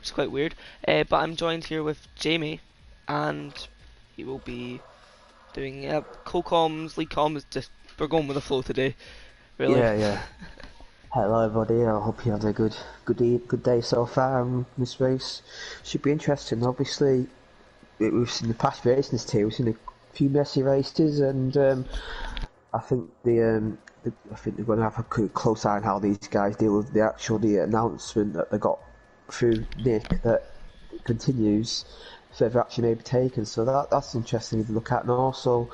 which is quite weird. But I'm joined here with Jamie, and he will be doing co-coms, league comms. Just we're going with the flow today, really. Yeah. Hello everybody, I hope you had a good day so far. This race should be interesting. Obviously, we've seen the past races in this tier, we've seen a few messy races, and I think I think they're going to have a close eye on how these guys deal with the announcement that they got through Nick that it continues further action may be taken. So that's interesting to look at, and also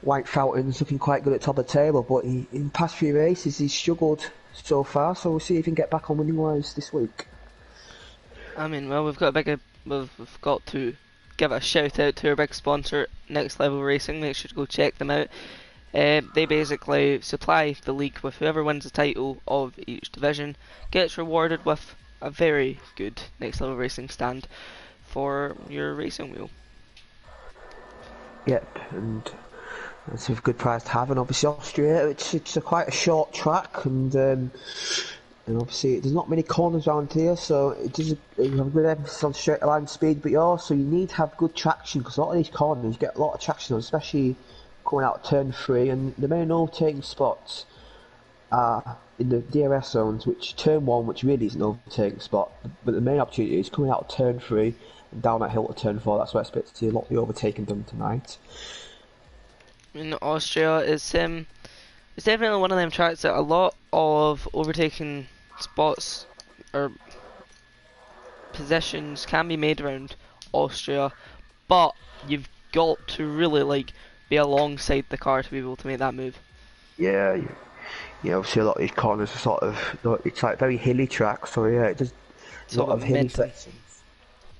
White Fountain's looking quite good at top of the table, but in past few races he's struggled so far, so we'll see if he can get back on winning ways this week. I mean, well, we've got to give a shout out to our big sponsor, Next Level Racing. Make sure to go check them out. They basically supply the league with whoever wins the title of each division gets rewarded with a very good Next Level Racing stand for your racing wheel. Yep, and it's a good prize to have, and obviously Austria, it's quite a short track, and obviously there's not many corners around here, so you have a good emphasis on straight line speed, but you need to have good traction, because a lot of these corners you get a lot of traction on, especially coming out of turn 3, and the main overtaking spots are in the DRS zones, which turn 1, which really is an overtaking spot, but the main opportunity is coming out of turn 3 and down that hill to turn 4. That's where I expect to see a lot of the overtaking done tonight. In Austria, it's definitely one of them tracks that a lot of overtaking spots or positions can be made around Austria, but you've got to really be alongside the car to be able to make that move. Yeah, obviously a lot of these corners are sort of, it's like very hilly track, so yeah, it does a lot of hilly sections.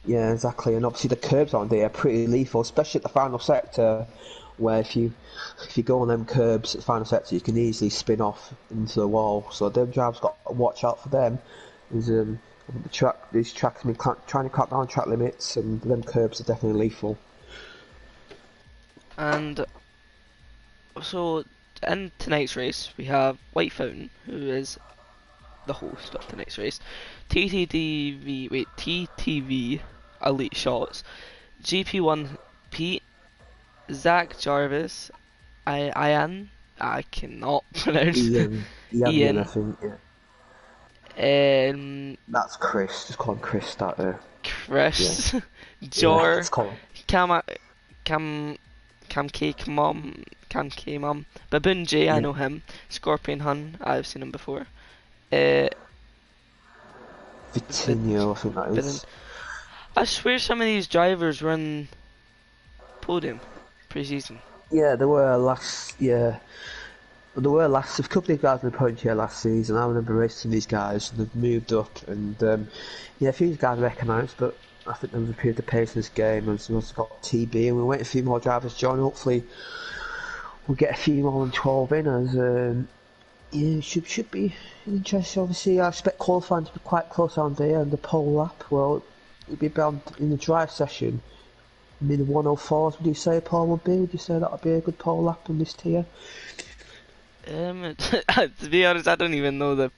Yeah, exactly, and obviously the curbs on there are pretty lethal, especially at the final sector, where if you go on them curbs at the final sector, you can easily spin off into the wall. So them drivers got to watch out for them. These tracks have been trying to cut down track limits, and them curbs are definitely lethal. And so in tonight's race, we have White Fountain, who is the host of tonight's race, TTV Elite Shots, GP1 Pete, Zach Jarvis, I cannot pronounce Ian, I think, yeah. That's Chris, just call him Chris, Chris, yeah. Jor, Yeah, Cam K Mum, Baboon J, I know him, Scorpion Hun, I've seen him before. Vitinho, I think that is. I swear some of these drivers were in Podium pre-season. Yeah, there were last. A couple of guys in the Podium Tier last season. I remember racing these guys, and they've moved up, and a few of these guys recognised, but I think they've appeared the pace in this game, and we've also got TB, and we're waiting a few more drivers to join. Hopefully, we'll get a few more than 12 in, as should be interesting. Obviously, I expect qualifying to be quite close on there, and the pole lap, well, it'll be bound in the drive session. Mid 104s, would you say Paul would be? Would you say that would be a good pole lap in this tier? To be honest, I don't even know what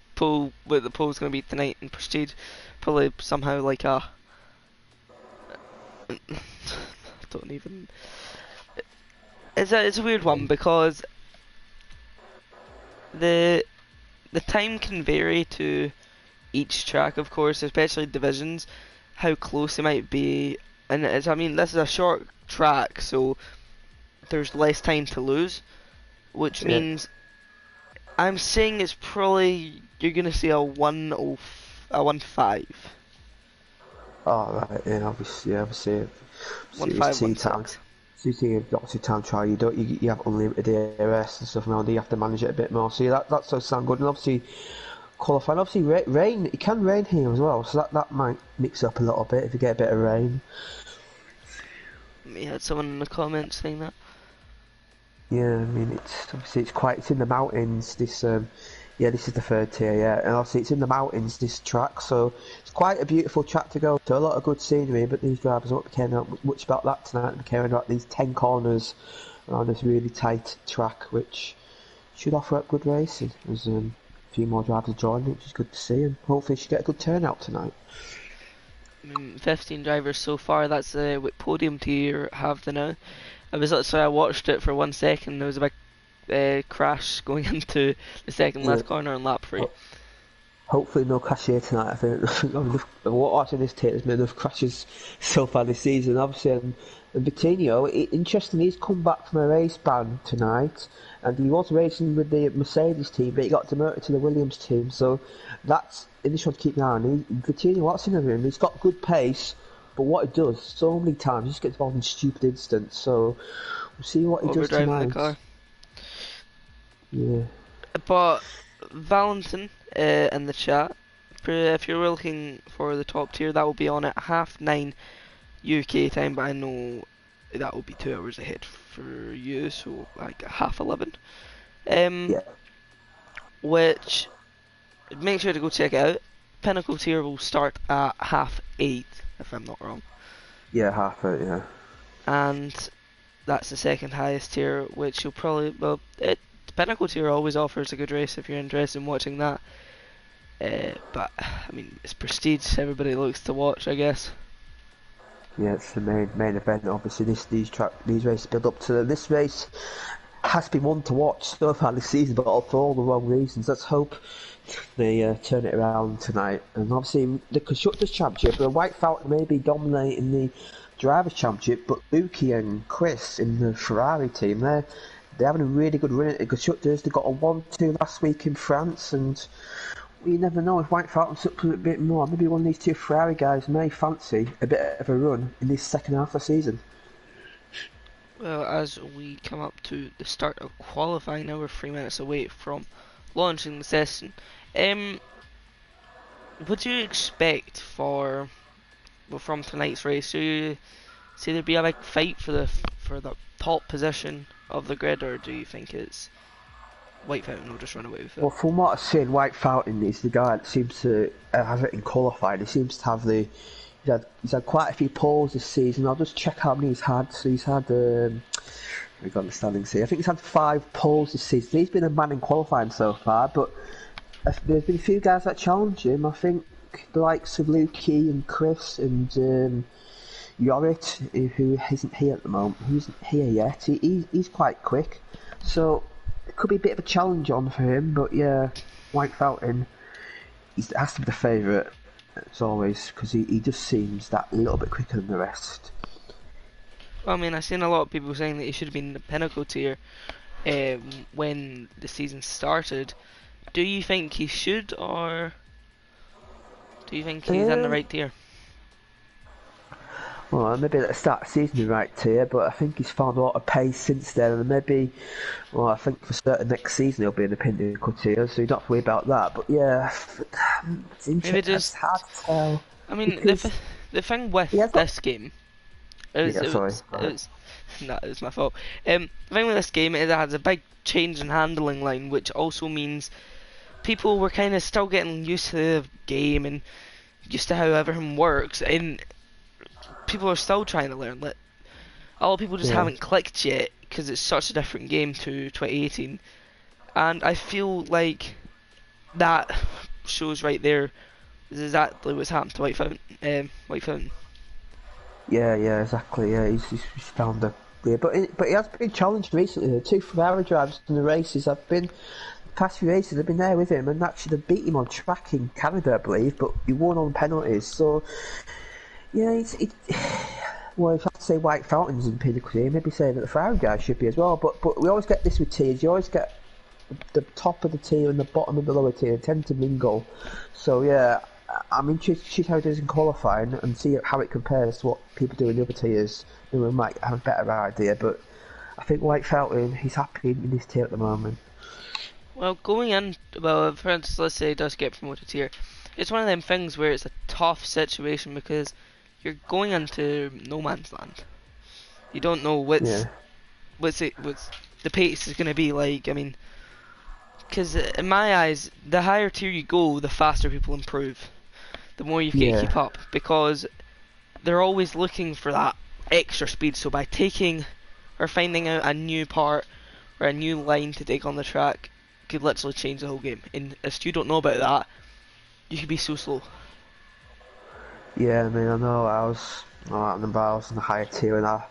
the pole's going to be tonight in Prestige. Probably somehow like a... I don't even... It's a weird one, because the time can vary to each track, of course, especially divisions, how close they might be. And this is a short track, so there's less time to lose, which means I'm saying it's probably you're gonna see a 1.5. Oh right, yeah, obviously 1.5, 1.6. Time trial, you have unlimited DRS and stuff around there, you have to manage it a bit more. So yeah, that does sound good, and obviously qualifying. Obviously rain, it can rain here as well, so that might mix up a little bit if you get a bit of rain. We had someone in the comments saying that. Yeah, I mean it's in the mountains. This this is the third tier, yeah, and obviously it's in the mountains, this track, so it's quite a beautiful track to go to. A lot of good scenery, but these drivers won't be caring much about that tonight. They're caring about these 10 corners around this really tight track, which should offer up good racing. There's a few more drivers joining, which is good to see, and hopefully should get a good turnout tonight. 15 drivers so far. That's what Podium Tier have the now. I watched it for 1 second. There was a big crash going into the second Yeah. last corner on lap 3. Hopefully no crash here tonight. I think watching this tape, there's been enough crashes so far this season. Obviously, and Vitinho, interestingly, he's come back from a race ban tonight, and he was racing with the Mercedes team, but he got demoted to the Williams team. So that's an issue to keep an eye on. Vitinho, what's in him? He's got good pace, but what he does so many times, he just gets involved in stupid incidents. So we'll see what he does Overdriving tonight. the car. Yeah. But Valentin in the chat, if you're looking for the top tier, that will be on at 9:30 UK time, but I know that will be 2 hours ahead for you, so like 11:30. Yeah. Which, make sure to go check it out. Pinnacle Tier will start at 8:30, if I'm not wrong. Yeah, half it, yeah. And that's the second highest tier, which you'll probably, Pinnacle Tier always offers a good race if you're interested in watching that. But I mean, it's prestige. Everybody looks to watch, I guess. Yeah, it's the main event. Obviously, these races build up to this race. Has been one to watch so far this season, but for all the wrong reasons. Let's hope they turn it around tonight. And obviously, the Constructors' Championship, the White Falcon may be dominating the Drivers' Championship, but Luki and Chris in the Ferrari team, they're having a really good run at the Constructors. They got a 1-2 last week in France, and you never know if White Falcon's up to a bit more. Maybe one of these two Ferrari guys may fancy a bit of a run in this second half of the season. Well, as we come up to the start of qualifying now, we're 3 minutes away from launching the session. What do you expect from tonight's race? Do you see there be a big fight for the top position of the grid, or do you think it's White Fountain will just run away with it? Well, from what I've seen, White Fountain is the guy that seems to have it in qualifying. He seems to have he's had quite a few poles this season. I'll just check how many he's had. So he's had we've got the standings here. I think he's had 5 poles this season. He's been a man in qualifying so far, but there's been a few guys that challenge him. I think the likes of Lukey and Chris and Yorit, who isn't here at the moment, who isn't here yet. He's quite quick, so it could be a bit of a challenge on for him. But yeah, White Fountain, he has to be the favourite as always, because he just seems that little bit quicker than the rest. Well, I mean, I've seen a lot of people saying that he should have been in the Pinnacle Tier when the season started. Do you think he should, or do you think he's in the right tier? Well, maybe at the start of the season, the right tier, but I think he's found a lot of pace since then, and maybe, well, I think for certain next season he'll be in the Pinnacle Tier, so you don't have to worry about that. But yeah, it's interesting. It's hard to tell. I mean, the thing with this game, it was my fault. The thing with this game is it has a big change in handling line, which also means people were kind of still getting used to the game and used to how everything works, and people are still trying to learn. Like, a lot of people just haven't clicked yet because it's such a different game to 2018, and I feel like that shows right there is exactly what's happened to White Fountain. Yeah, exactly. Yeah, he's found a but he has been challenged recently. The 2 Ferrari drivers in the races have been. Past few races, they've been there with him, and actually they beat him on track in Canada, I believe, but he won on penalties. So, yeah, well, if I say White Fountains in Pinnacle Tier, maybe say that the Ferrari guys should be as well. But we always get this with tiers. You always get the top of the tier and the bottom of the lower tier tend to mingle. So yeah, I'm interested how it does in qualifying and see how it compares to what people do in the other tiers. And we might have a better idea. But I think White Fountain, he's happy in this tier at the moment. Well, going in, for instance, let's say he does get promoted here, it's one of them things where it's a tough situation because you're going into no man's land. You don't know what the pace is going to be like. I mean, because in my eyes, the higher tier you go, the faster people improve, the more you get to keep up, because they're always looking for that extra speed. So by taking or finding out a new part or a new line to take on the track, could literally change the whole game. And if you don't know about that, you could be so slow. Yeah, I mean, I know I was on the higher tier and I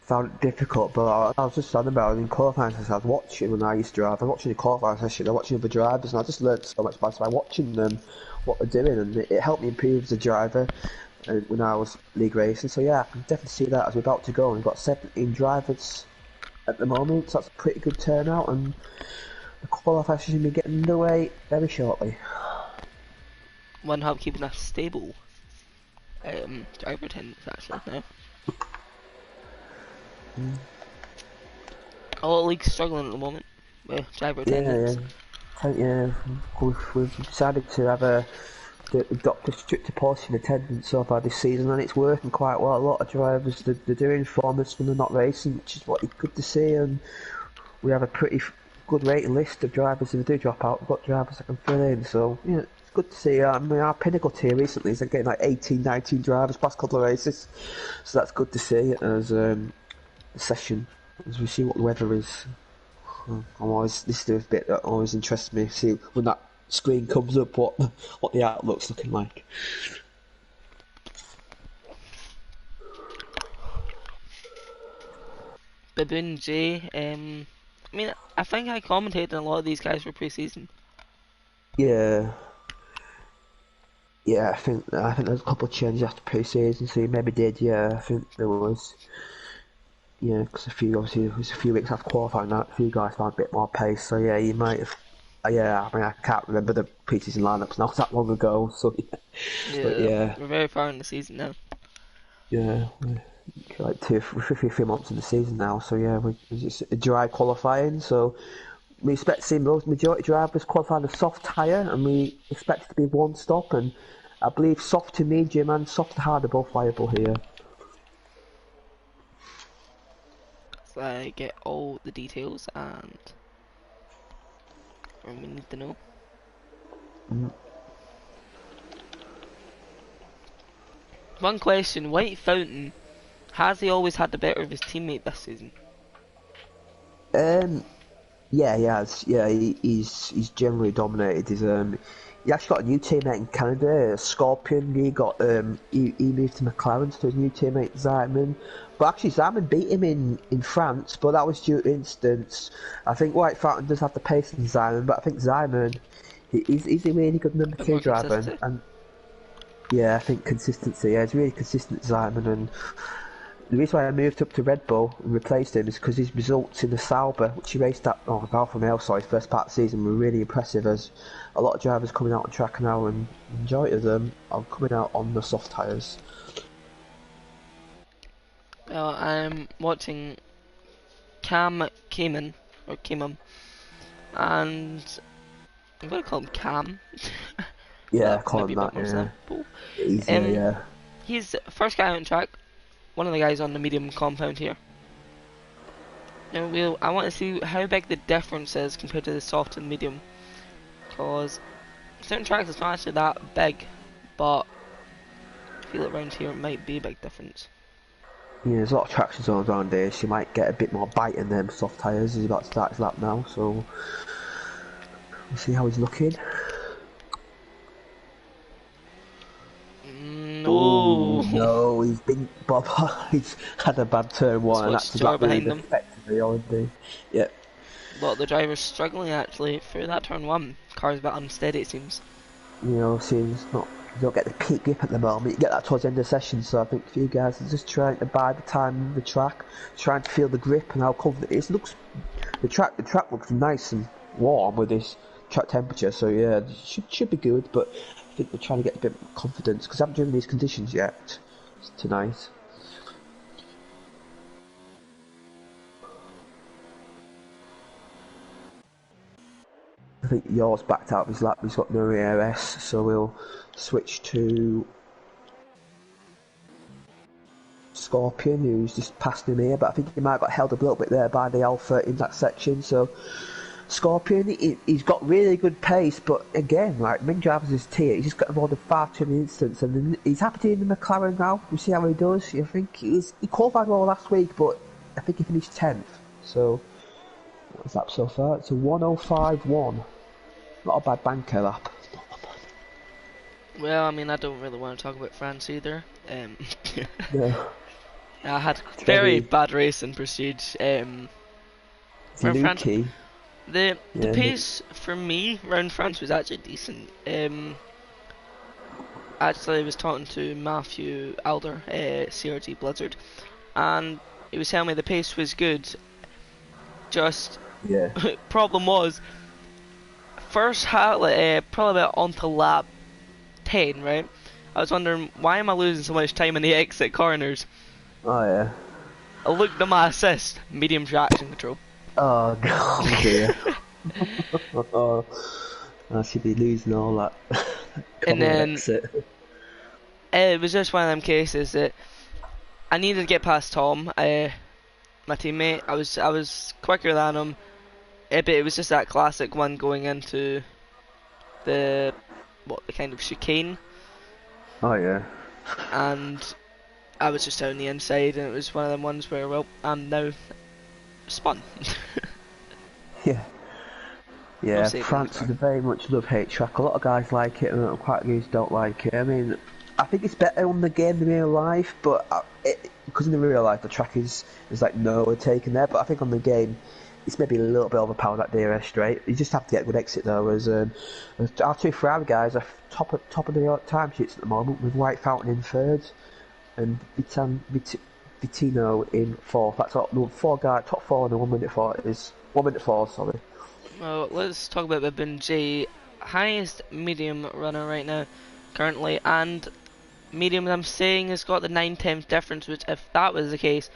found it difficult, but I was just on about in qualifying sessions I was watching when I used to drive. I was watching the qualifying session, I was watching other drivers, and I just learned so much by watching them, what they're doing, and it helped me improve as a driver when I was league racing. So yeah, I can definitely see that as we're about to go. And we've got 17 drivers at the moment, so that's a pretty good turnout, and the qualifying session will be getting underway very shortly. One help keeping us stable. Driver attendance actually now. A lot of leagues struggling at the moment with driver attendance. Yeah. We've decided to have adopt a stricter policy in attendance so far this season, and it's working quite well. A lot of drivers they're doing formats when they're not racing, which is what it's good to see. And we have a pretty good rating list of drivers. If they do drop out, we've got drivers that can fill in. So yeah, it's good to see. I mean, our Pinnacle Tier recently is getting like 18, 19 drivers past couple of races, so that's good to see as a session as we see what the weather is. This is the bit that always interests me. See when that screen comes up, what the outlook's looking like. Baboon J, I mean, I think I commentated on a lot of these guys for pre-season. Yeah, I think there's a couple of changes after pre-season. So you maybe did. Yeah, I think there was. Yeah, because obviously it was a few weeks after qualifying that a few guys found a bit more pace. So yeah, you might have. Yeah, I mean I can't remember the pre-season lineups now. It's that long ago. So Yeah, but yeah, we're very far in the season now. yeah. Like we're a few months in the season now, so yeah, it's a dry qualifying, so we expect to see most majority drivers qualifying a soft tyre, and we expect it to be one stop, and I believe soft to medium and soft to hard are both viable here. So I get all the details and we need to know. One question, White Fountain, has he always had the better of his teammate this season? Yeah, he has. Yeah, he's generally dominated. He actually got a new teammate in Canada, Scorpion. He moved to McLaren, so his new teammate Simon. But actually, Simon beat him in France, but that was due to instance. I think White Fountain does have the pace in Simon, but I think Simon, he's a really good number two driver, and yeah, I think consistency. Yeah, he's really consistent, Simon, and the reason why I moved up to Red Bull and replaced him is because his results in the Sauber, which he raced at Alfa Romeo, his first part of the season, were really impressive. As a lot of drivers coming out on track now, and the majority of them are coming out on the soft tyres. Well, I'm watching Cayman, and I'm going to call him Cam. Yeah, call him that, yeah. Easier, yeah. He's the first guy on track, one of the guys on the medium compound here. Now I want to see how big the difference is compared to the soft and medium, because certain tracks it's not actually that big, but I feel it around here it might be a big difference. Yeah, there's a lot of traction zones around here, so you might get a bit more bite in them soft tyres. He's about to start his lap now, so we'll see how he's looking. No. No, he's been Bob. He's had a bad turn one, and that's exactly behind him. Effectively already. Yeah. A lot of the drivers struggling actually through that turn one. Car's a bit unsteady, it seems. You know, seems not. You don't get the peak grip at the moment. You get that towards the end of the session. So I think a few guys are just trying to bide the time in the track, trying to feel the grip and how confident it is. The track looks nice and warm with this track temperature. So yeah, it should be good. But I think we're trying to get a bit of confidence because I haven't driven these conditions yet tonight. I think yours backed out of his lap. He's got no ARS, so we'll switch to Scorpion, who's just passed him here. But I think he might have got held a little bit there by the Alpha in that section. So Scorpion, he's got really good pace, but again, like Ming drivers his tier, he's just got more than far too many instants, and he's happy to be in the McLaren now. We'll see how he does. I think he qualified well last week, but I think he finished 10th. So what's that so far? It's a 105.1. Not a bad banker lap. Well, I mean, I don't really want to talk about France either. No, I had it's very very bad racing prestige. Around France, Luki. the Yeah, pace for me around France was actually decent. Actually, I was talking to Matthew Alder, CRT Blizzard, and he was telling me the pace was good. Just yeah. problem was first probably about onto lap 10, right? I was wondering why am I losing so much time in the exit corners. Oh yeah. I looked at my assist, medium traction control. Oh god, oh dear. Oh, I should be losing all that And corner then exit. it was just one of them cases that I needed to get past Tom, my teammate. I was quicker than him, but it was just that classic one going into the the kind of chicane, Oh yeah. and I was just down the inside, and it was one of them ones where, well, I'm now spun. Yeah. No Yeah, saving in the France car. is a very much love-hate track. A lot of guys like it, and quite a few don't like it. I mean, I think it's better on the game than real life, but because in the real life the track is like no taken there. But I think on the game, it's maybe a little bit overpowered that DRS straight. You just have to get a good exit though. As our two Ferrari guys are top of the time sheets at the moment, with White Fountain in third and Vitino in fourth. That's all. No, top four in the 1 minute four is 1 minute four. Sorry. Well, let's talk about Bibin J, highest medium runner right now, currently, and medium I'm saying has got the 9 times difference, which if that was the case,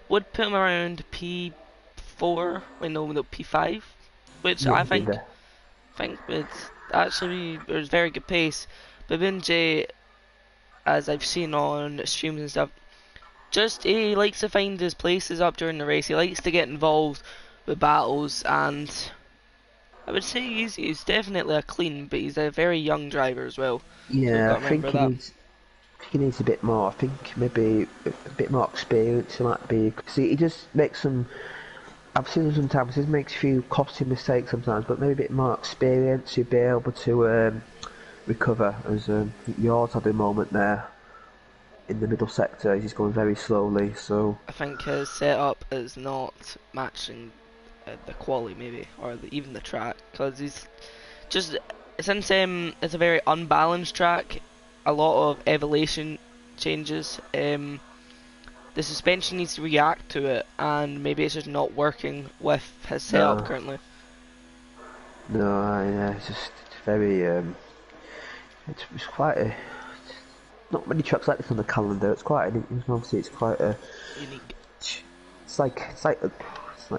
would put him around P4, wait no, P5, which Yeah, I he's in think there. would actually be there's very good pace. Bibin J, as I've seen on streams and stuff, just he likes to find his places up during the race. He likes to get involved with battles, and I would say he's definitely a clean, but he's a very young driver as well. So we've Yeah, got I to remember think that. he needs a bit more. I think maybe a bit more experience. He might be because he just makes some. I've seen him sometimes. He makes a few costly mistakes sometimes, but maybe a bit more experience to be able to recover. As yours had a moment there in the middle sector. He's going very slowly. So I think his setup is not matching the quality maybe, or even the track, because he's just since it's a very unbalanced track, a lot of elevation changes. The suspension needs to react to it, and maybe it's just not working with his setup no, currently. no, yeah, it's very it's quite a not many tracks like this on the calendar. It's quite obviously it's quite a Unique. it's like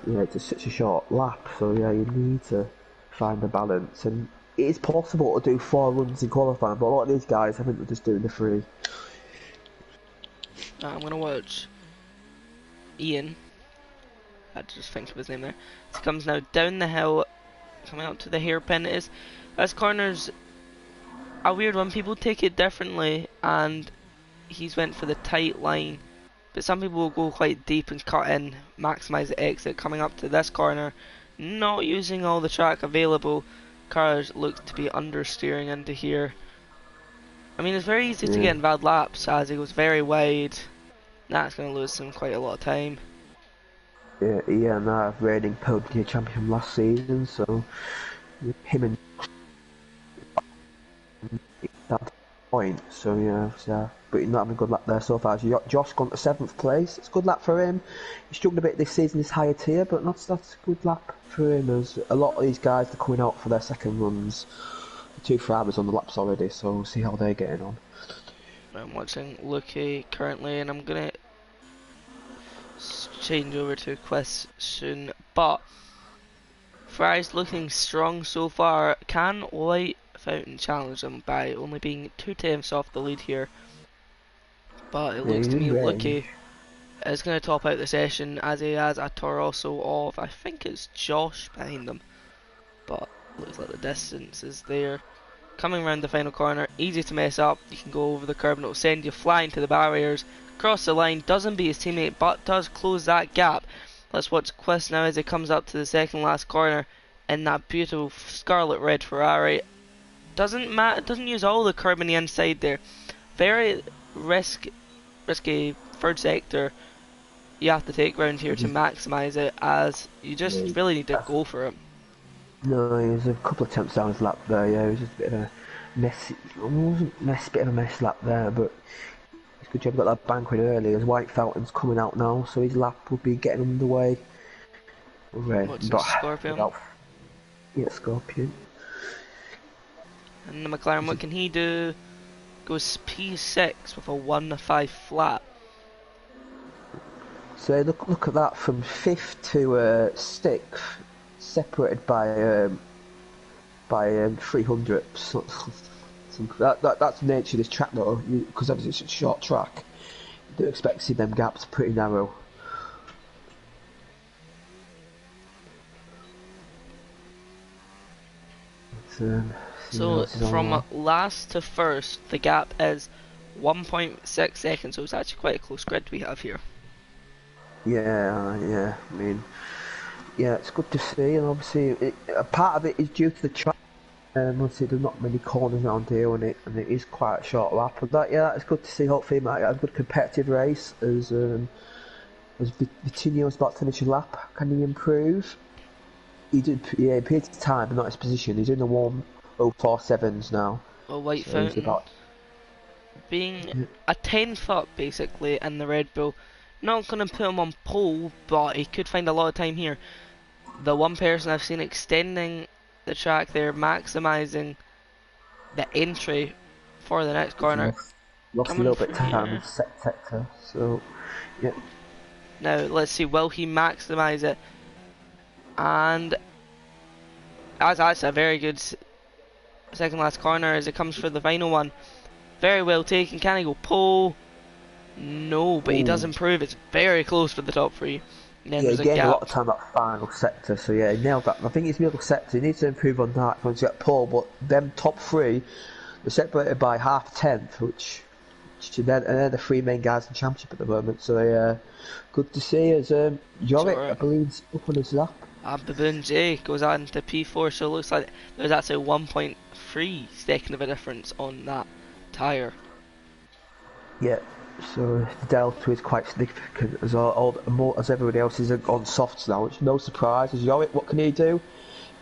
yeah, it's just such a short lap. So yeah, you need to find the balance, and it is possible to do 4 runs in qualifying. But a lot of these guys, I think, they're just doing the 3. I'm gonna watch Ian. I had to just think of his name there. He comes now down the hill, coming up to the hairpin. It is. This corner's a weird one. People take it differently, and he's went for the tight line. But some people will go quite deep and cut in, maximise the exit. Coming up to this corner, not using all the track available. Cars look to be understeering into here. I mean, it's very easy to Yeah, get in bad laps as he goes very wide. That's going to lose him quite a lot of time. yeah, Ian, reigning Podium Tier champion last season. So him and that point. So yeah, but he's not having a good lap there so far. So Josh gone to 7th place. It's a good lap for him. He struggled a bit this season, this higher tier, but that's a good lap for him. As a lot of these guys are coming out for their second runs. The 2 Ferraris on the laps already, so we'll see how they're getting on. I'm watching Lucky currently, and I'm going to change over to a question. But Fry's looking strong so far. Can White Fountain challenge him by only being 2 tenths off the lead here? But it Yeah, looks he's to in me range. Lucky is going to top out the session, as he has a Torosso of, I think it's Josh behind them. But looks like the distance is there. Coming around the final corner, easy to mess up. You can go over the curb and it'll send you flying to the barriers. Cross the line, doesn't beat his teammate, but does close that gap. Let's watch Quest now as he comes up to the second last corner in that beautiful scarlet red Ferrari. doesn't use all the curb on the inside there. Very risky third sector you have to take round here to maximise it, as you just really need to go for it. No, he was a couple of attempts down his lap there, yeah, it was just a bit of a messy, bit of a mess lap there, but it's a good job he got that bank in early, as White Fountain's coming out now, so his lap will be getting underway. What's it, Scorpion? Yeah, Scorpion. And the McLaren, what can he do? Goes P6 with a 1-5 flat. So look at that, from 5th to 6th, separated by 300. So, that's the nature of this track though, because obviously it's a short track. You do expect to see them gaps pretty narrow. So from last to first, the gap is 1.6 seconds, so it's actually quite a close grid we have here. Yeah, I mean, yeah, it's good to see, and obviously a part of it is due to the track. Obviously there's not many corners around here, and it is quite a short lap. But that's good to see. Hopefully, he might have a good competitive race as Vitinho's about to finish a lap. Can he improve? He appeared to time, but not his position. He's in the 1:04.7s now. Well, White Fountain being a 10th up basically in the Red Bull. Not going to put him on pole, but he could find a lot of time here. The one person I've seen extending the track there, maximising the entry for the next corner. Lost a little bit of time in sector, so yeah. Now let's see, will he maximise it? And that's a very good second last corner as it comes for the final one. Very well taken. Can he go pole? No, but he does improve. It's very close for the top three. And then he gained a lot of time that final sector, so yeah, he nailed that. I think his middle sector, he needs to improve on that once you get pole, but them top three, they're separated by half a tenth, which they're the three main guys in the championship at the moment, so yeah, good to see as Yorick, I believe, is up on his lap. Baboon J goes on to P4, so it looks like there's actually 1.3 second of a difference on that tyre. Yeah. So the delta is quite significant as as everybody else is on softs now, which no surprise. As Yorick, what can he do?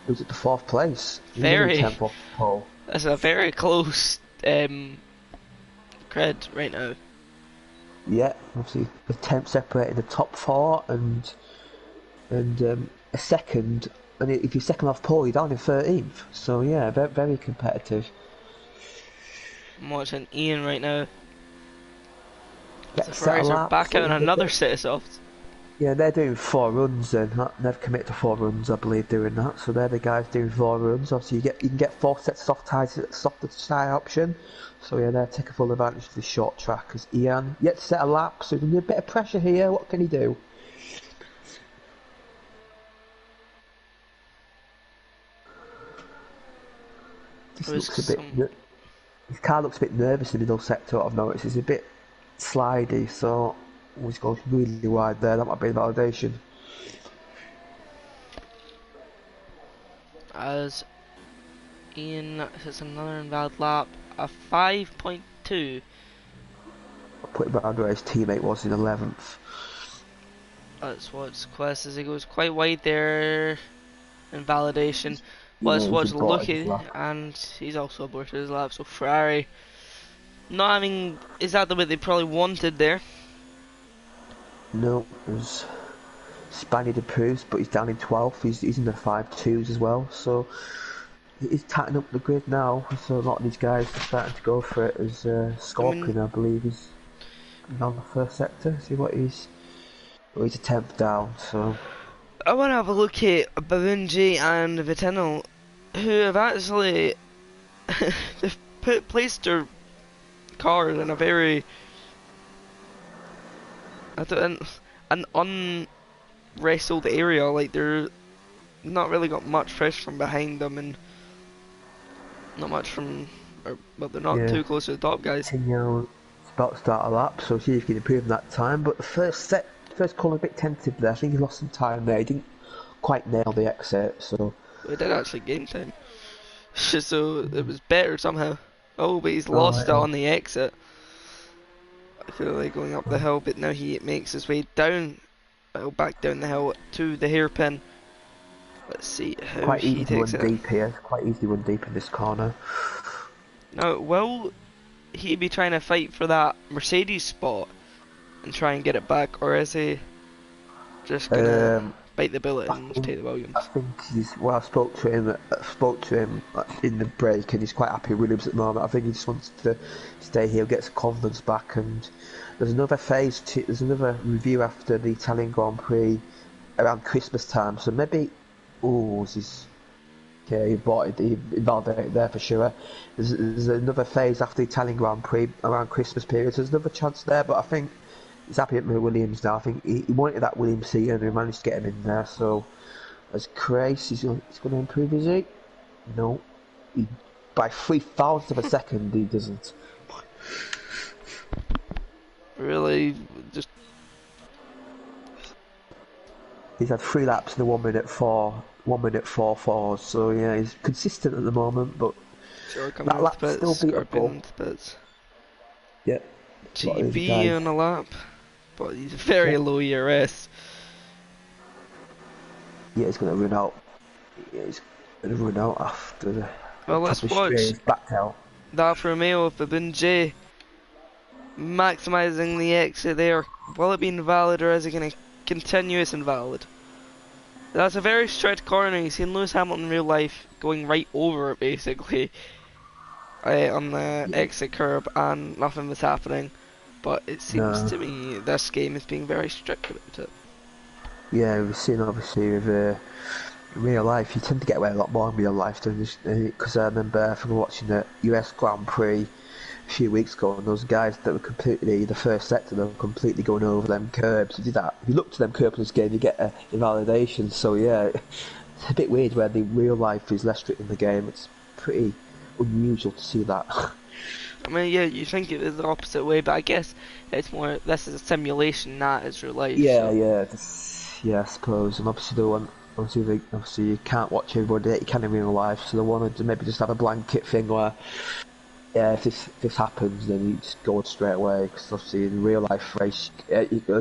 He was at the 4th place. That's a very close grid right now. Yeah, obviously the 10th separated the top 4 and a second, and if you're second off pole, you're down in 13th. So yeah, very, very competitive. I'm watching Ian right now. The Ferraris are back out on another set of softs. Yeah, they're doing 4 runs then. They've committed to 4 runs, I believe, doing that. So they're the guys doing 4 runs. Obviously, you can get 4 sets of soft tyres at the softer tyre option. So yeah, they're taking full advantage of the short track. As Ian yet to set a lap, so there's a bit of pressure here. What can he do? His car looks a bit nervous in the middle sector. I've noticed it's a bit slidey, so he's going really wide there. That might be validation. As Ian hits another invalid lap, a 5.2. I'll put him around where his teammate was in 11th. That's what's Quest as he goes quite wide there in validation. What's lucky, and he's also aborted his lap, so Ferrari not having exactly what they probably wanted there. No, as Spaniard improves, but he's down in 12th. He's in the 5.2s as well, so he's tightening up the grid now. So a lot of these guys are starting to go for it. As Scorpion, I believe, is on the first sector. See what he's a 10th down. So I want to have a look at Barunji and Vitinho, who have actually they've placed their car in a very an unwrestled area. Like they're not really got much fresh from behind them, and not much from, well, they're not too close to the top guys. Pinnacle about to start a lap, so see if he can improve in that time. But the first corner a bit tentative there. I think he lost some time there. He didn't quite nail the exit, so we did actually gain time. So it was better somehow. Oh, but he's Oh, lost it on the exit. I feel like going up the hill, but now he makes his way down, back down the hill to the hairpin. Let's see how quite he easy to takes run it. deep here. It's quite easy to run deep in this corner. Now, will he be trying to fight for that Mercedes spot and try and get it back, or is he just gonna bite the bullet and take the I Williams? think he's. Well, I spoke to him in the break, and he's quite happy with Williams at the moment. I think he just wants to stay here, get his confidence back, and there's another phase. There's another review after the Italian Grand Prix around Christmas time, so maybe. Oh, this. Okay, he bought it. He invalidated there for sure. There's another phase after the Italian Grand Prix around Christmas period. So there's another chance there, but I think he's happy with Williams now. I think he wanted that Williams seat and we managed to get him in there. So as Crace, he's going to improve, is he? No, by 0.003 of a second he doesn't. Really, just He's had 3 laps in the 1:04.4. So yeah, he's consistent at the moment, but sure coming that off the lap's pits, still Scorpion beatable. into the pits. Yeah. GB on a lap, but he's very low ERS. Yeah, he's going to run out. Yeah, he's going to run out after the. Well, let's watch back out. that for Romeo with Babinje maximising the exit there. Will it be invalid or is it going to continuous invalid? That's a very strict corner. You've seen Lewis Hamilton in real life going right over it basically on the exit curb and nothing was happening. But it seems to me this game is being very strict about it. Yeah, we've seen obviously with real life, you tend to get away a lot more in real life, because I remember I think watching the US Grand Prix a few weeks ago, and those guys that were completely, the first sector, they were completely going over them curbs. If you look to them curbs in this game, you get a invalidation. So yeah, it's a bit weird where the real life is less strict in the game. It's pretty unusual to see that. I mean, yeah, you think it was the opposite way, but I guess it's more, this is a simulation, not as real life. Yeah, so. yeah, I suppose. And obviously obviously you can't watch everybody that you can in real life, so they wanted to maybe just have a blanket thing where, yeah, if this happens, then you just go straight away, because obviously in real life race,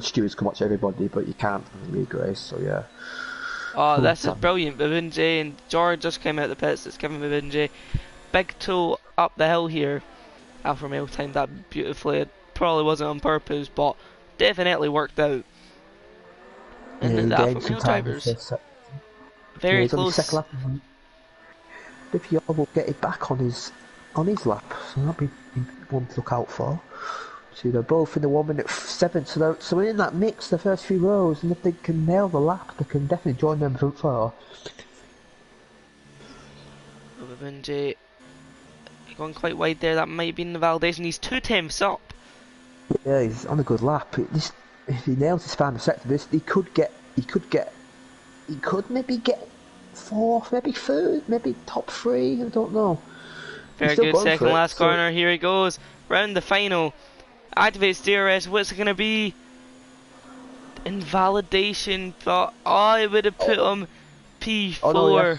stewards can watch everybody, but you can't in the league race, so yeah. Oh, this is brilliant. Babinje and George just came out of the pits. It's Kevin Babinje. Big toe up the hill here. Alfa Romeo timed that beautifully. It probably wasn't on purpose, but definitely worked out. And then the Alfa Romeo drivers, very close. If you will get it back on his lap, so that'd be one to look out for. So they're both in the 1:07, so in that mix, the first few rows, and if they can nail the lap, they can definitely join them front four. Babinje going quite wide there. That might be in the validation. He's 2/10 up. Yeah, he's on a good lap. If he nails his final sector, he could maybe get fourth, maybe third, maybe top 3. I don't know. Very good. Second last corner. Here he goes. Round the final. Activates DRS. What's it gonna be? Invalidation. Thought. Oh, it would have put him P4. Oh, no, yeah.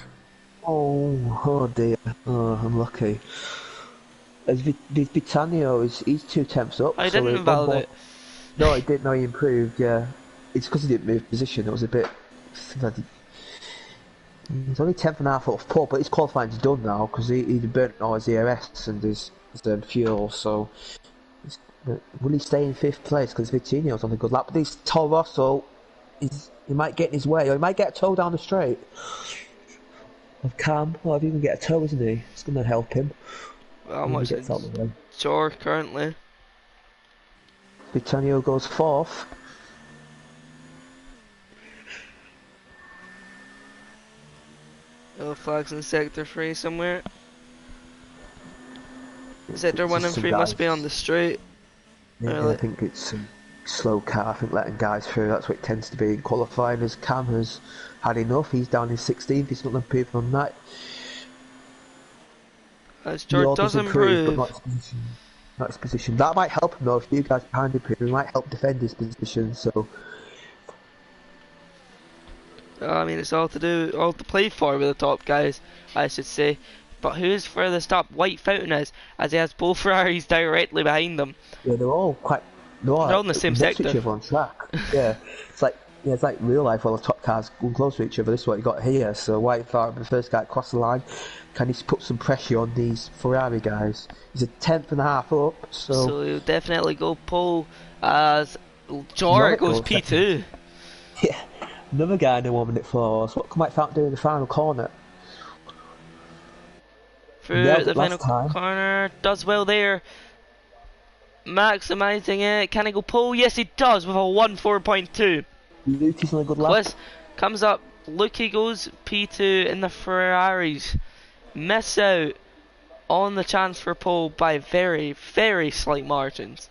Oh dear. Oh, unlucky. As Vitanio, he's 2/10 up. I didn't invalidate. No, he didn't. No, he improved. Yeah, it's because he didn't move position. It was a bit. He's only 10.5 off pole, but his qualifying's done now because he burnt all his ERS and his fuel. So will he stay in 5th place because Vitinio's on a good lap? But this Toro Rosso, he might get in his way, or he might get a tow down the straight. Of Cam, or if he can get a tow, isn't he? It's going to help him. How much is Sure, currently. Vitanio goes 4th. Yellow flags in sector 3 somewhere. Sector 1 and 3 must be on the straight. Yeah, I think it's a slow car. I think letting guys through, that's what it tends to be in qualifying. As Cam has had enough, he's down in 16th, he's not improved on that. As George does improve. But not his position. That might help him though, if you guys behind him, it might help defend his position, so. I mean, it's all to play for with the top guys, I should say. but who's furthest up? White Fountain is, as he has both Ferraris directly behind them. Yeah, they're all They're all in the same next to sector. each other on track. Yeah, it's like real life. All the top cars going close to each other. This is what you got here. So White Fountain, the first guy across the line, can he put some pressure on these Ferrari guys? He's a tenth and a half up. So he'll definitely go pole as Jor goes P2. Yeah, another guy in the 1 minute force. What can White Fountain do in the final corner? Through the final corner, does well there. Maximising it. Can he go pole? Yes, he does with a 1.4.2. Lukey's on a good lap. Quiz comes up. Lukey goes P2 in the Ferraris. Miss out on the chance for pole by very, very slight margins.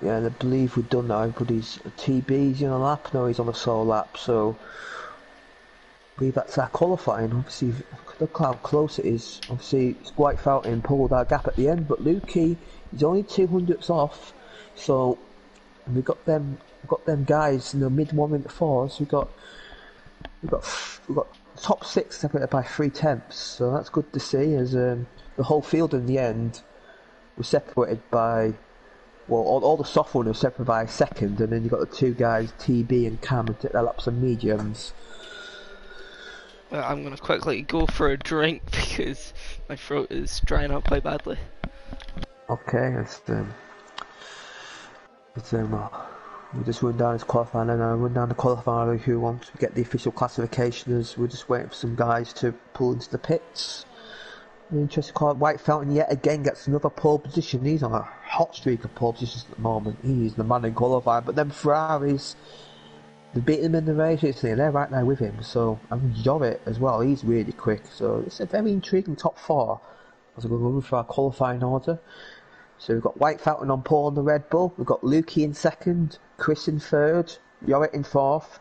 Yeah, and I believe we've done that. Everybody's TB's in a lap. No, he's on a solo lap. So I believe that's our qualifying. Obviously, look how close it is. Obviously, White Fountain pulled our gap at the end, but Lukey is only 200ths off. So we've got them guys in the mid 1 minute force. We've got top 6 separated by 3/10. So that's good to see. As the whole field in the end was separated by. Well, all the soft ones are separated by a second, and then you've got the two guys, TB and Cam, and take their laps on mediums. Well, I'm going to quickly go for a drink because my throat is drying up quite badly. Okay, we'll just run down this qualifying and I'll run down the qualifying who wants to get the official classification, as we're just waiting for some guys to pull into the pits. Interesting call. White Fountain yet again gets another pole position. He's on a hot streak of pole positions at the moment. He's the man in qualifying, but then Ferraris, they beat him in the race recently, they're right there with him. So, and Jorrit as well, he's really quick. So it's a very intriguing top 4 as we're going for our qualifying order. So we've got White Fountain on pole on the Red Bull, we've got Lukey in 2nd, Chris in 3rd, Jorrit in 4th,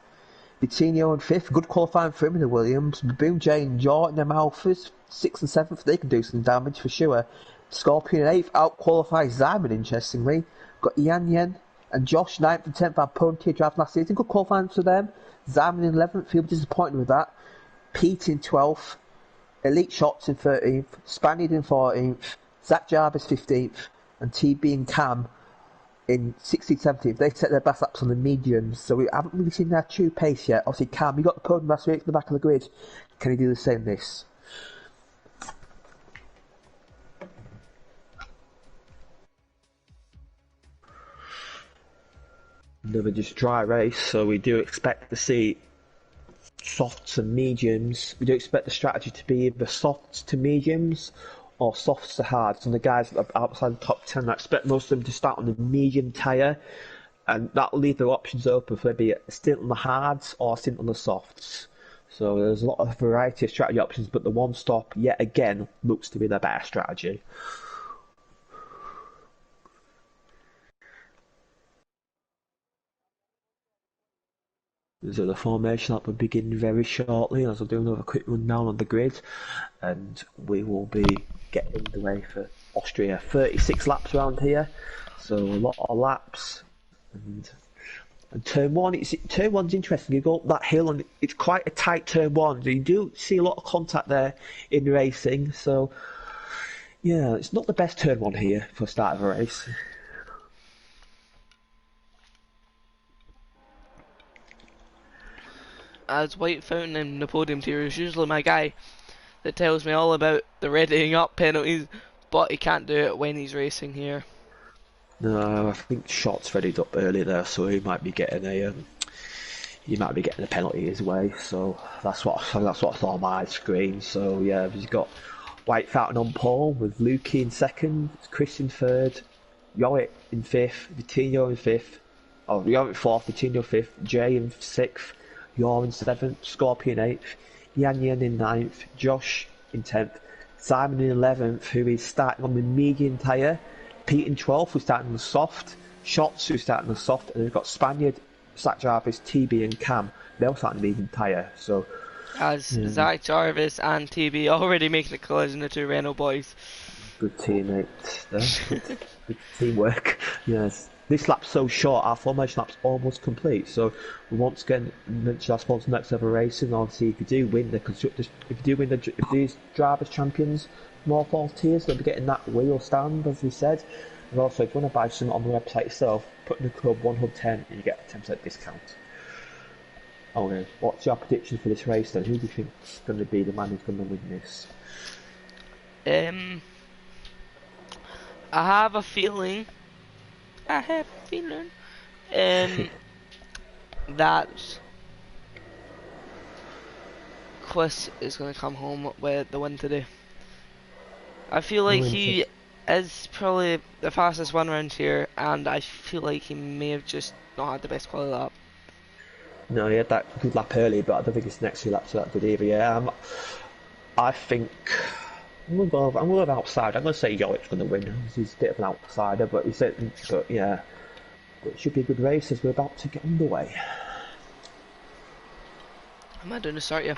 Vitinho in 5th, good qualifying for him in the Williams, Boom J and Jor in them Alphas, 6th and 7th, they can do some damage for sure. Scorpion in 8th, out qualifies Simon interestingly. Got Yan Yen and Josh 9th and 10th, our Podium Tier drive last season, good qualifying for them. Simon in 11th, feel disappointed with that. Pete in 12th, Elite Shots in 13th, Spaniard in 14th, Zach Jarvis 15th, and TB and Cam in 16th, 17th. They set their best laps on the mediums, so we haven't really seen their true pace yet. Obviously, Cam, you got the podium last week in the back of the grid. Can he do the same this? Another just dry race, so we do expect to see softs and mediums. We do expect the strategy to be either softs to mediums or softs to hards. And the guys that are outside the top 10, I expect most of them to start on the medium tyre, and that'll leave their options open for maybe a stint on the hards or a stint on the softs. So there's a lot of variety of strategy options, but the one stop, yet again, looks to be the better strategy. So the formation up will begin very shortly, as I'll do another quick rundown on the grid, and we will be getting underway for Austria. 36 laps around here, so a lot of laps. And turn 1, turn 1's interesting. You go up that hill, and it's quite a tight turn 1. So you do see a lot of contact there in racing. So yeah, it's not the best turn 1 here for the start of a race. As White Fountain in the Podium Tier is usually my guy that tells me all about the readying up penalties, but he can't do it when he's racing here. No, I think Shot's readied up early there, so he might be getting a penalty his way. So that's what I saw on my screen. So yeah, we've got White Fountain on pole with Lukey in 2nd, Chris in 3rd, Jorrit in 5th, Vitinho in 5th, Jorrit in 4th, Vitinho 5th, Jay in 6th, Yor in 7th, Scorpion 8th, Yan Yan in 9th, Josh in 10th, Simon in 11th, who is starting on the medium tyre, Pete in 12th, who's starting on the soft, Shots, who's starting on the soft, and we've got Spaniard, Zach Jarvis, TB and Cam, they'll start on the medium tyre. So as Zach Jarvis and TB already making the collision, the two Renault boys. Good teammates there. Good teamwork. Yes. this lap's so short, our formation lap's almost complete. So we want to get into our sponsor next level racing. Obviously, if you do win the constructors, if these drivers champions, more false tiers, they'll be getting that wheel stand, as we said. And also, if you want to buy something on the website itself, put in the code 1HUB10 and you get a 10% discount. Okay, what's your prediction for this race then? Who do you think is going to be the man who's going to win this? I have a feeling. That Chris is going to come home with the win today. I feel like he is probably the fastest one around here, and I feel like he may have just not had the best quality lap. No, he had that good lap early, but I don't think his next few laps are that good either. Yeah, I think I'm going to go outside. I'm going to say Yoic's going to win. He's a bit of an outsider, but yeah, it should be a good race as we're about to get underway. Am I doing the start? Yeah.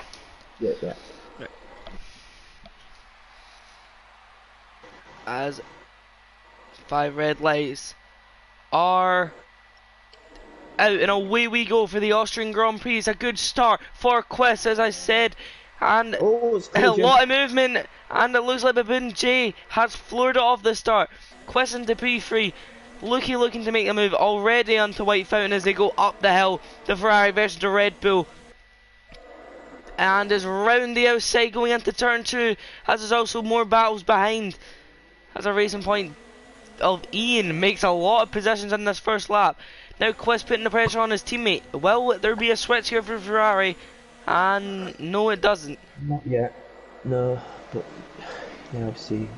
Yeah. Right. As 5 red lights are out and away we go for the Austrian Grand Prix. It's a good start for Quest, as I said, and a lot of movement, and it looks like Baboon J has floored it off the start. Quest into P3, Lucky looking to make a move already onto White Fountain as they go up the hill. The Ferrari versus the Red Bull, and is round the outside going into turn 2, as there's also more battles behind, as a racing point of Ian makes a lot of positions in this first lap. Now Quest putting the pressure on his teammate. Will there be a switch here for Ferrari? And no, it doesn't. Not yet. No, but yeah, obviously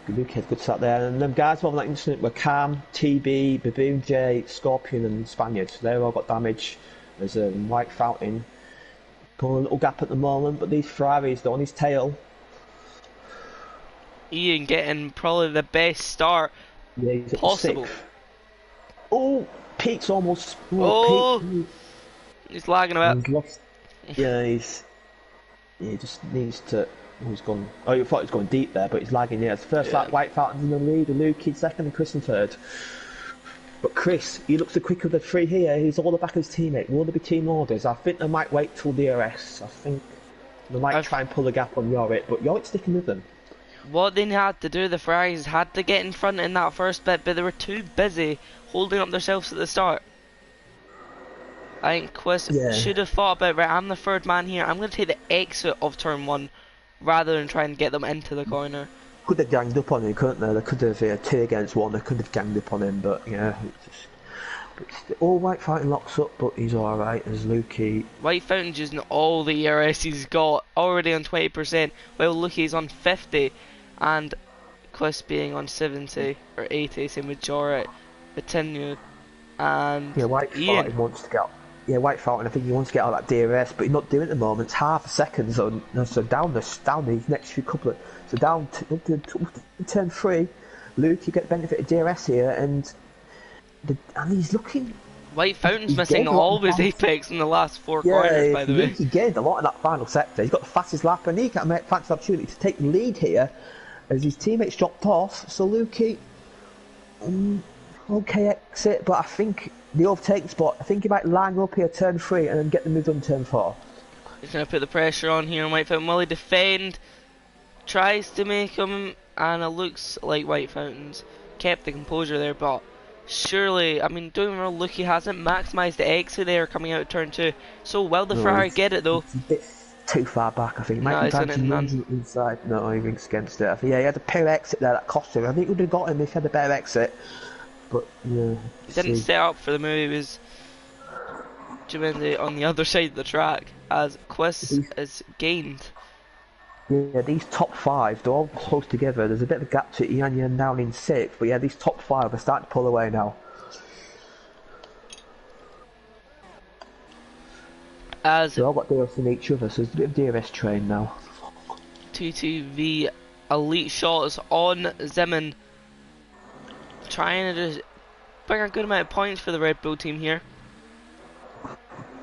Luke had good start there. And them guys involved in that incident were Cam, TB, Baboon J, Scorpion and Spaniard. They all got damage. There's a White Fountain pulling a little gap at the moment, but these Ferraris, they're on his tail. Ian getting probably the best start possible. Oh, Pete's almost. Pete. He's lagging a bit. He's lost. Yeah, he just needs to. He's gone. Oh, you thought he was going deep there, but he's lagging. Yeah, it's the first lap. White Fountain's in the lead, and Luke in second, and Chris in third. But Chris, he looks the quicker of the three here. He's all the back of his teammate. Will there be team orders? I think they might wait till DRS. I think they might try and pull a gap on Yorick, but Yorick's sticking with them. What they had to do, the Ferraris had to get in front in that first bit, but they were too busy holding up themselves at the start. I think Quist should have thought about, right, I'm the third man here, I'm going to take the exit of turn 1 rather than try and get them into the corner. Could have ganged up on him, couldn't they? They could have 2 against 1, they could have ganged up on him, but yeah. All White Fountain locks up, but he's alright as Lukey. White Fountain's using all the ERS he's got, already on 20%, while Lukey's on 50, and Quist being on 70 or 80, same with Jorit, Betinu, and White Ian. Fountain wants to get out. Yeah, White Fountain, I think he wants to get out of that DRS, but he's not doing it at the moment. It's half a second, so down these next few couple of... So down to turn 3, Luke, you get the benefit of DRS here, and he's looking... White Fountain's missing all of his apex in the last 4 corners, by the way. He gained a lot in that final sector. He's got the fastest lap, and he can't make fancy opportunity to take the lead here, as his teammates dropped off. So Lukey, okay exit, but I think the overtaking spot, I think he might line up here turn 3 and then get the move on turn 4. He's going to put the pressure on here on White Fountain. Will he defend? Tries to make him, and it looks like White Fountain's kept the composure there, but surely, I mean, don't remember, Lukey hasn't maximised the exit there coming out of turn 2. So will the Ferrari get it though? It's a bit too far back, I think. No, he's in it inside. No, he rings against it. I think, he had a better exit there that cost him. I think he would have got him if he had a better exit. But yeah, he didn't set up for the move. He was on the other side of the track as Quist is gained. Yeah, these top 5, they're all close together. There's a bit of a gap to Ian down in 6th, but yeah, these top 5 are starting to pull away now. As they've all got DRS in each other, so there's a bit of DRS train now. TTV elite shots on Zeman, trying to just bring a good amount of points for the Red Bull team here.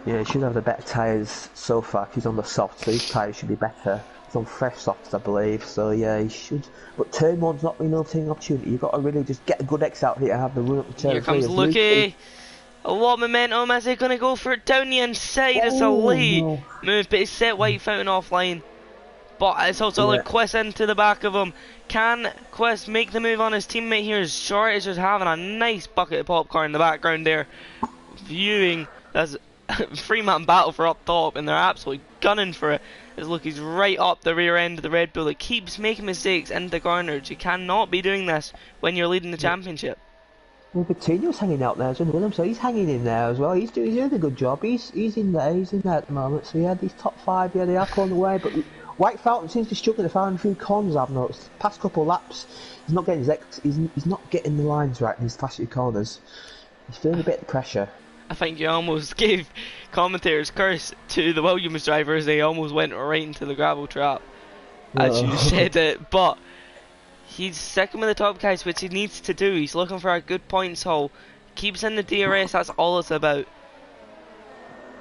Yeah, he should have the better tyres so far. He's on the soft, so his tyres should be better. He's on fresh softs, I believe, so yeah, he should. But turn one's not really an opportunity. You've got to really just get a good X out here and have the run up to turn Here 3. comes As Luki. A lot of momentum as they're going to go for it down the inside. It's a Oh late no! move, but it's set White Fountain offline. But it's also Yeah. allowed Quest into the back of him. Can Quest make the move on his teammate here? Short is just having a nice bucket of popcorn in the background there. Viewing as three-man battle for up top, and they're absolutely gunning for it. As look, he's right up the rear end of the Red Bull. It keeps making mistakes in the corners. You cannot be doing this when you're leading the championship. Well, Coutinho's hanging out there as well, so he's hanging in there as well. He's doing a good job. He's in there at the moment. So yeah, these top 5, yeah, they are pulling away. But White Fountain seems to be struggling to find a few corners. I've noticed. Past couple of laps, he's not getting he's not getting the lines right in these past few corners. He's feeling a bit of pressure. I think you almost gave commentators curse to the Williams drivers. They almost went right into the gravel trap, as you said it. But he's second with the top guys, which he needs to do. He's looking for a good points haul. Keeps in the DRS, that's all it's about.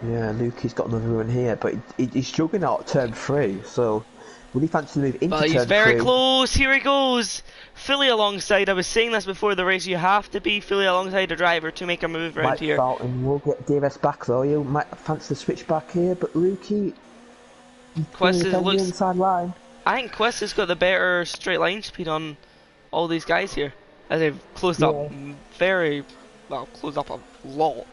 Yeah, Luki's got another run here, but he's struggling out at turn 3, so would he fancy to move into turn 3? But he's very close, here he goes! Fully alongside, I was saying this before the race, you have to be fully alongside a driver to make a move around here. White Fountain will get DRS back though, you might fancy the switch back here, but Luki... Quest looks... inside line. I think Quest has got the better straight line speed on all these guys here, as they've closed up closed up a lot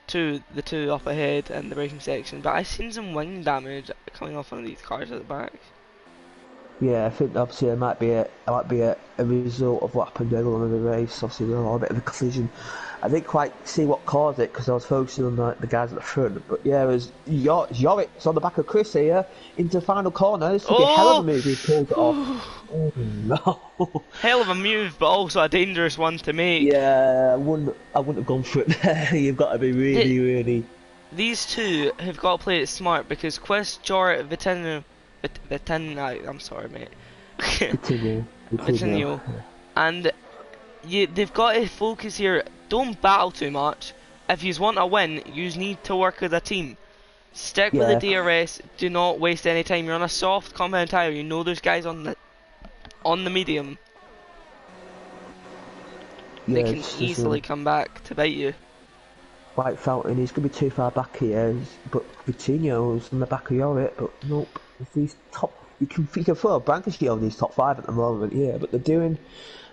to the two up ahead in the braking section. But I've seen some wing damage coming off one of these cars at the back. Yeah, I think obviously it might be a result of what happened earlier in the race. Obviously, there was a bit of a collision. I didn't quite see what caused it because I was focusing on the guys at the front. But yeah, it was Yorick's on the back of Chris here into the final corner. This would be a hell of a move if he pulled it off. Oh no! Hell of a move, but also a dangerous one to make. Yeah, I wouldn't have gone for it there. You've got to be really. These two have got to play it smart because Quest, Jor, Vitinho, I'm sorry, mate. Vitinho. And they've got to focus here. Don't battle too much. If you want a win, you need to work as a team. Stick with the DRS. Do not waste any time. You're on a soft compound tyre. You know there's guys on the medium. They can easily come back to bite you. White Fountain, he's going to be too far back here, but Coutinho's in the back of Yorick, but nope. If these top, you can throw a blanket shield on these top 5 at the moment, yeah, but they're doing,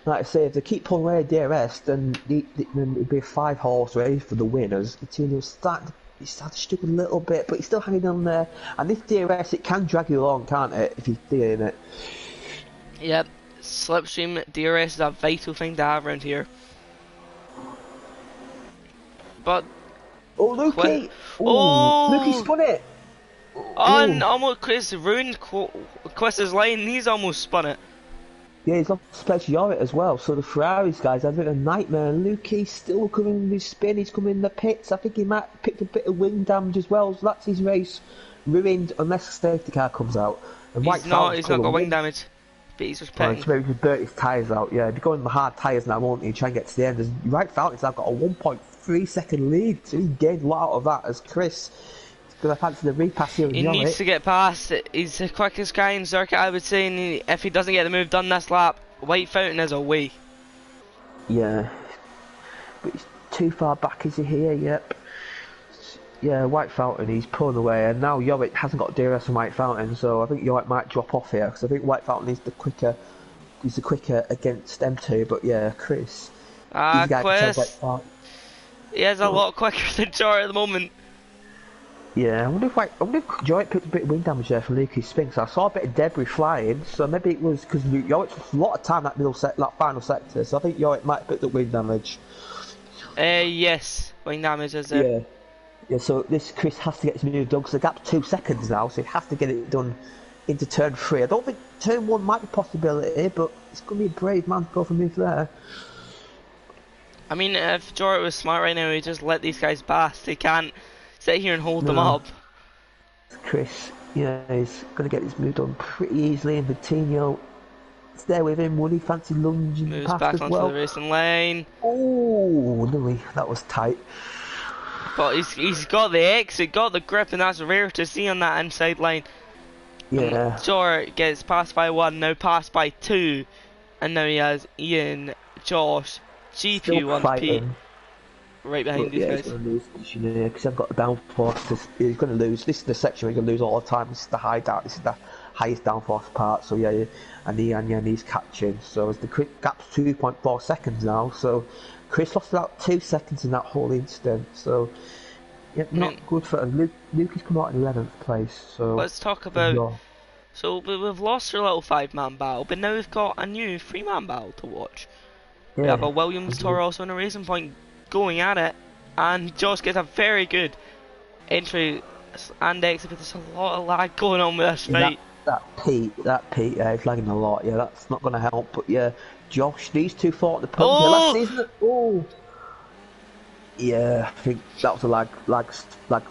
like I say, if they keep pulling away DRS, then it'll be a 5-horse race for the winners. Coutinho's starting to struggle a little bit, but he's still hanging on there, and this DRS, it can drag you along, can't it, if you're doing it? Yep, slipstream DRS is a vital thing to have around here. But Luki! Luki spun it! And almost Chris ruined Quest's line, he's almost spun it. Yeah, he's lost space to Yorick as well, so the Ferraris guys had a bit of a nightmare. Luki's still coming with his spin, he's coming in the pits. I think he might have picked a bit of wing damage as well, so that's his race ruined unless the safety car comes out. And he's not got wing damage, but he's just pitting. So maybe he burnt his tyres out, yeah. He'd be going with the hard tyres now, won't he? Try and get to the end. White Fountain's now got a 1.3 second lead, so he gained a lot out of that as Chris. Because I fancy the repass here. He needs to get past. He's the quickest guy in circuit, I would say. And if he doesn't get the move done this lap, White Fountain is away. Yeah, but he's too far back, is he here? Yep. Yeah, White Fountain, he's pulling away, and now Yorick hasn't got DRS from White Fountain, so I think Yorick might drop off here because I think White Fountain is the quicker against them2. But yeah, Chris. Quest. He is a lot quicker than Jar at the moment. Yeah, I wonder if Yorick picked a bit of wing damage there from Luki's spin. So I saw a bit of debris flying, so maybe it was because Yorick took a lot of time that final sector. So I think Yorick might have picked up wing damage. Yes, wing damage is there. Yeah. So this Chris has to get his move done because the gap's 2 seconds now, so he has to get it done into turn 3. I don't think turn 1 might be a possibility, but it's going to be a brave man to go for a move there. I mean, if Jorrit was smart right now, he'd just let these guys pass. They can't sit here and hold them up. Chris, yeah, he's going to get his move done pretty easily, and Vitinho is there with him. Would he fancy lunging moves past back as onto well? the racing lane. Oh, no, that was tight. But he's got the exit, got the grip, and that's rare to see on that inside line. Yeah. Jor gets passed by 1, now passed by 2, and now he has Ian, Josh, Still GP1 Pete fighting. right behind But these yeah, he's guys. going to lose position here because I've got the downforce. He's going to lose. This is the section where he's going to lose all the time. This is the high down. This is the highest downforce part. So yeah, and he's catching. So as the gap's 2.4 seconds now. So Chris lost about 2 seconds in that whole instant. So yeah, not good for him. Luke has come out in 11th place. So Let's talk about. So we've lost our little 5-man battle, but now we've got a new 3-man battle to watch. yeah, We have a Williams Tour also in a racing point going at it, and Josh gets a very good entry and exit, but there's a lot of lag going on with this fight. That Pete, he's lagging a lot. Yeah, that's not going to help. But yeah, Josh, these two fought at the podium last season. Oh, yeah, I think that was a lag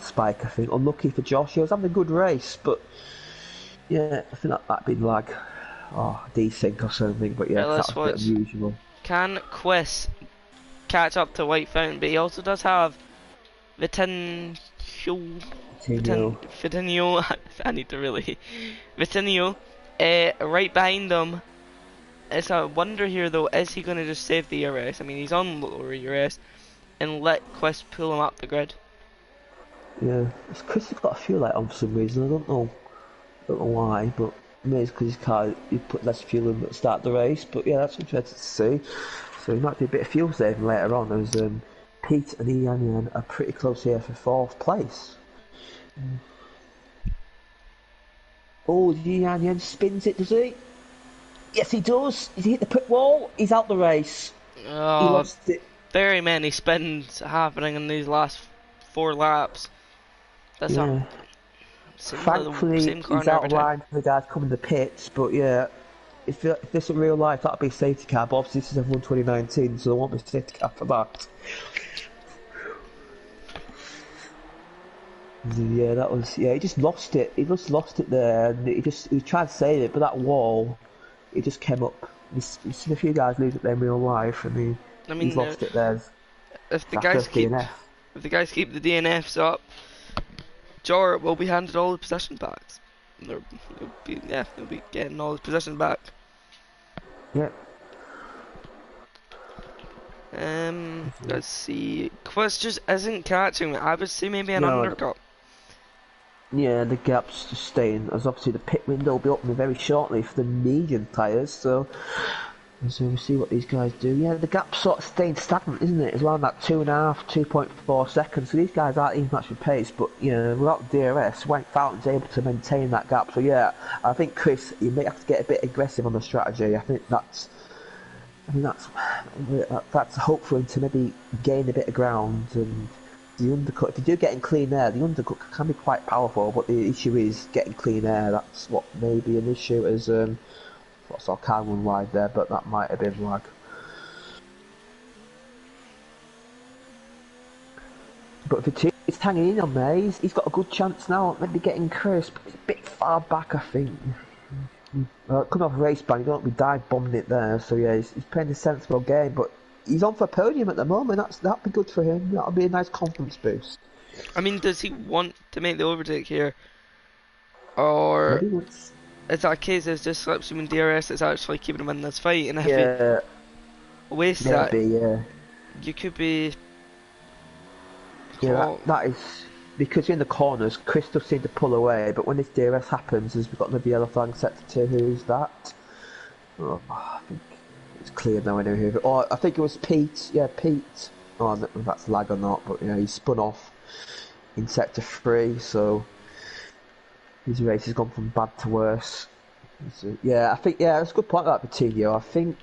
spike. I think unlucky for Josh. He was having a good race, but yeah, I think that'd been lag. Oh, desync or something. But yeah, that was a bit unusual. Can Quiz catch up to White Fountain? But he also does have Vitinho. I need to really Vitinho right behind them. It's a wonder here though, is he going to just save the ERS? I mean, he's on lower ERS and let Quest pull him up the grid. Yeah, Chris has got a fuel light on for some reason. I don't know why, but maybe it's because his car, you put less fuel in at the start of the race. But yeah, that's interesting to see. So he might do a bit of fuel saving later on, as Pete and Ian are pretty close here for 4th place. Oh, Ian spins it, does he? Yes, he does. He hit the pit wall. He's out the race. Oh, he lost it. Very many spins happening in these last 4 laps. That's Thankfully, he's out of line for the guys coming to the pits, but yeah, if this in real life, that'd be a safety car. But obviously, this is F1 2019, so there won't be a safety car for that. Yeah, that was. Yeah, he just lost it. He just lost it there, and he tried to save it, but that wall, it just came up. You've seen a few guys lose it there in real life, and he's lost it there. If the guys keep the DNFs up, Jor will be handed all the possession backs. They'll be getting all the possession back. Yep. Let's see. Quest just isn't catching me. I would say maybe an undercut. Yeah, the gap's just staying, as obviously the pit window will be opening very shortly for the medium tyres, so we'll see what these guys do. Yeah, the gap's sort of staying stagnant, isn't it? It's around that 2.5, 2.4 seconds, so these guys aren't even much of pace, but you know, without DRS, White Fountain's able to maintain that gap, so yeah, I think Chris, you may have to get a bit aggressive on the strategy. I think that's hope for him to maybe gain a bit of ground. And the undercut, if you do get in clean air, the undercut can be quite powerful, but the issue is getting clean air. That's what may be an issue, as I saw car run wide there, but that might have been lag. But if it's hanging in on there, he's got a good chance now, maybe getting Chris, but it's a bit far back, I think. Coming off a race ban, you don't be dive bombing it there, so yeah, he's playing a sensible game, but he's on for a podium at the moment. That'd be good for him. That'll be a nice confidence boost. I mean, does he want to make the overtake here, or is that a case of just slips him in DRS that's actually keeping him in this fight? And if he wastes that, you could be. Yeah, that is because in the corners, Chris does seem to pull away, but when this DRS happens, as we've got the yellow flag set to 2, who's that? Oh, I think it's clear now. I know who. I think it was Pete. Yeah, Pete. Oh, I don't know if that's lag or not, but he spun off in sector 3, so his race has gone from bad to worse. So, yeah, I think that's a good point about Coutinho. I think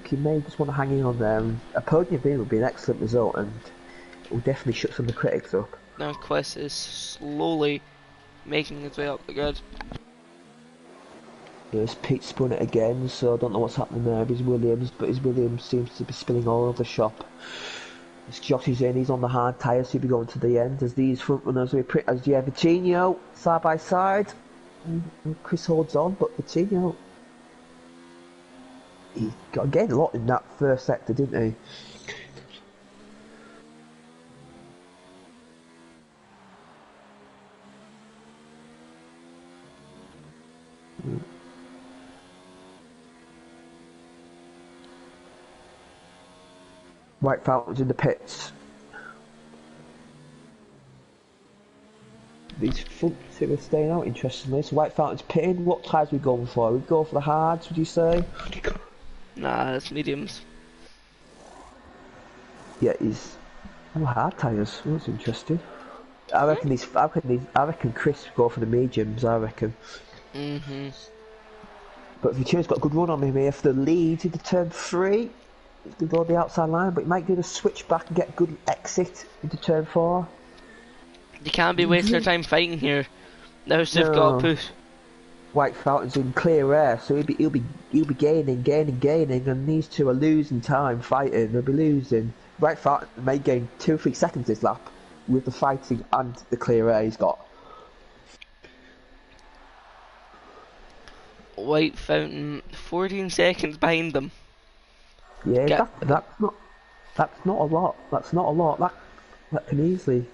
he may just want to hang in on there. A podium win would be an excellent result, and it will definitely shut some of the critics up. Now Quest is slowly making his way up the grid. There's Pete spun it again, so I don't know what's happening there. His Williams seems to be spinning all over the shop. As Josh is in, he's on the hard tyres, so he'll be going to the end. As these front runners will be Vitinho side by side. And Chris holds on, but Vitinho, he gained a lot in that first sector, didn't he? White Fountain's in the pits. These front two are staying out, interestingly. So White Fountain's pitting. What tyres are we going for? We go for the hards, would you say? Nah, it's mediums. Yeah, he's hard tyres. That's interesting. I reckon Chris will go for the mediums. I reckon. But Viture's got a good run on him here for the lead into turn 3. He's going to go the outside line, but he might do the switch back and get a good exit into turn 4. You can't be wasting your time fighting here. Now they've got to push. White Fountain's in clear air, so he'll be gaining, and these two are losing time fighting. They'll be losing. White Fountain may gain 2 or 3 seconds this lap with the fighting and the clear air he's got. White Fountain 14 seconds behind them. Yeah, that's not a lot. That's not a lot. That can easily.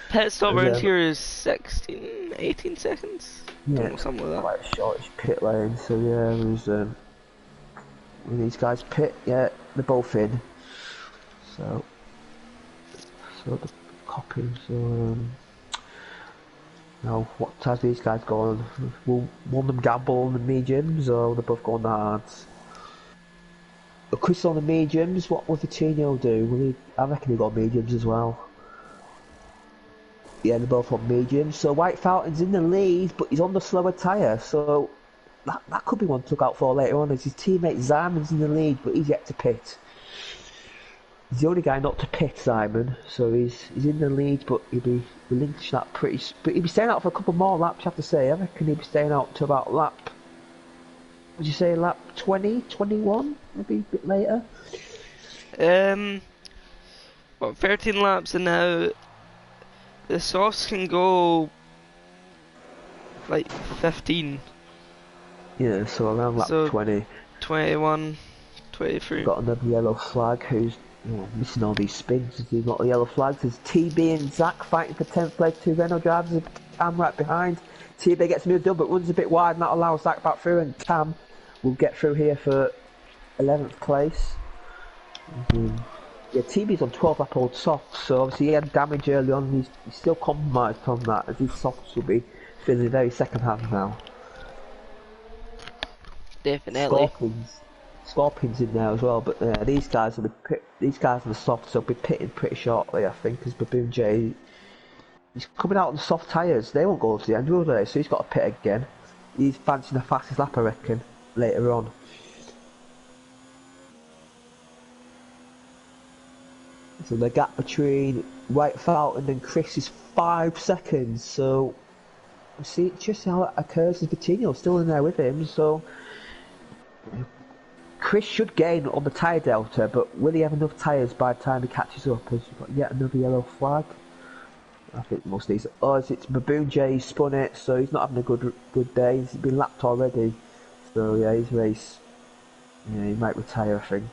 Pit stop around here is 16, 18 seconds. Yeah, something like that. Quite a shortish pit lane. So yeah, there's these guys pit. Yeah, they're both in. So the copying. So now what has these guys gone? Will one of them gamble on the mediums, or they're both going the hards? Chris on the mediums. What will Vitinho do? I reckon he got mediums as well. Yeah, they're both on mediums. So White Fountain's in the lead, but he's on the slower tyre. So that could be one to look out for later on. As his teammate Simon's in the lead, but he's yet to pit. He's the only guy not to pit, Simon. So he's in the lead, but he'll be relinquishing that but he'll be staying out for a couple more laps. You have to say. I reckon he'll be staying out to about lap. Would you say lap 20, 21? Maybe a bit later. 13 laps and now the softs can go like 15. Yeah, so around lap 20. 21, 23. Got another yellow flag who's missing all these spins. He's got the yellow flags. There's TB and Zach fighting for 10th place. 2 Renault drivers, Tam right behind. TB gets moved up but runs a bit wide and that allows Zach back through, and Tam will get through here for 11th place. Yeah, TB's on 12 lap old softs, so obviously he had damage early on. He's still compromised from that, as his softs will be feeling the very second half now. Definitely. Scorpions in there as well, but these guys are the softs, so they'll be pitting pretty shortly, I think, because Baboon J, he's coming out on the soft tyres. They won't go to the end, will they? So he's got to pit again. He's fancying the fastest lap, I reckon, later on. So the gap between White Fountain and Chris is 5 seconds, so see just how that occurs as Vitinho's still in there with him, so Chris should gain on the tyre delta, but will he have enough tyres by the time he catches up? As you've got yet another yellow flag. I think most of these it's Baboon J spun it, so he's not having a good day. He's been lapped already. So yeah, his race, yeah, he might retire, I think.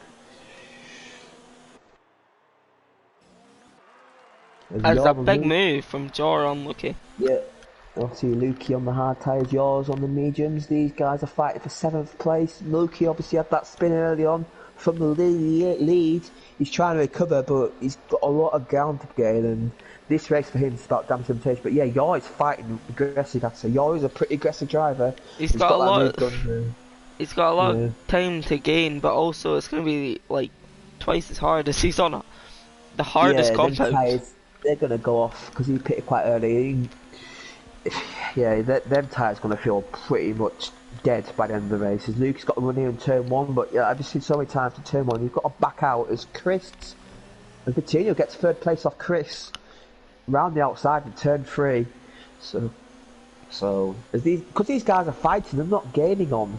That's a big move from Jor on Lucky. Yeah, obviously Lukey on the hard tyres, yours on the mediums. These guys are fighting for 7th place. Lukey obviously had that spin early on from the lead. He's trying to recover, but he's got a lot of ground to gain, and this race for him is about damage limitation. But yeah, Yor is fighting aggressive, I'd say. Yor is a pretty aggressive driver. He's got a lot of time to gain, but also it's going to be like twice as hard as he's on the hardest compound. They're going to go off because he pitted quite early. Yeah, them tyres going to feel pretty much dead by the end of the race. Luke's got to run here in turn 1, but yeah, I've just seen so many times in turn 1, you've got to back out as Chris and Vitinho gets 3rd place off Chris round the outside in turn 3. So because these guys are fighting, they're not gaining on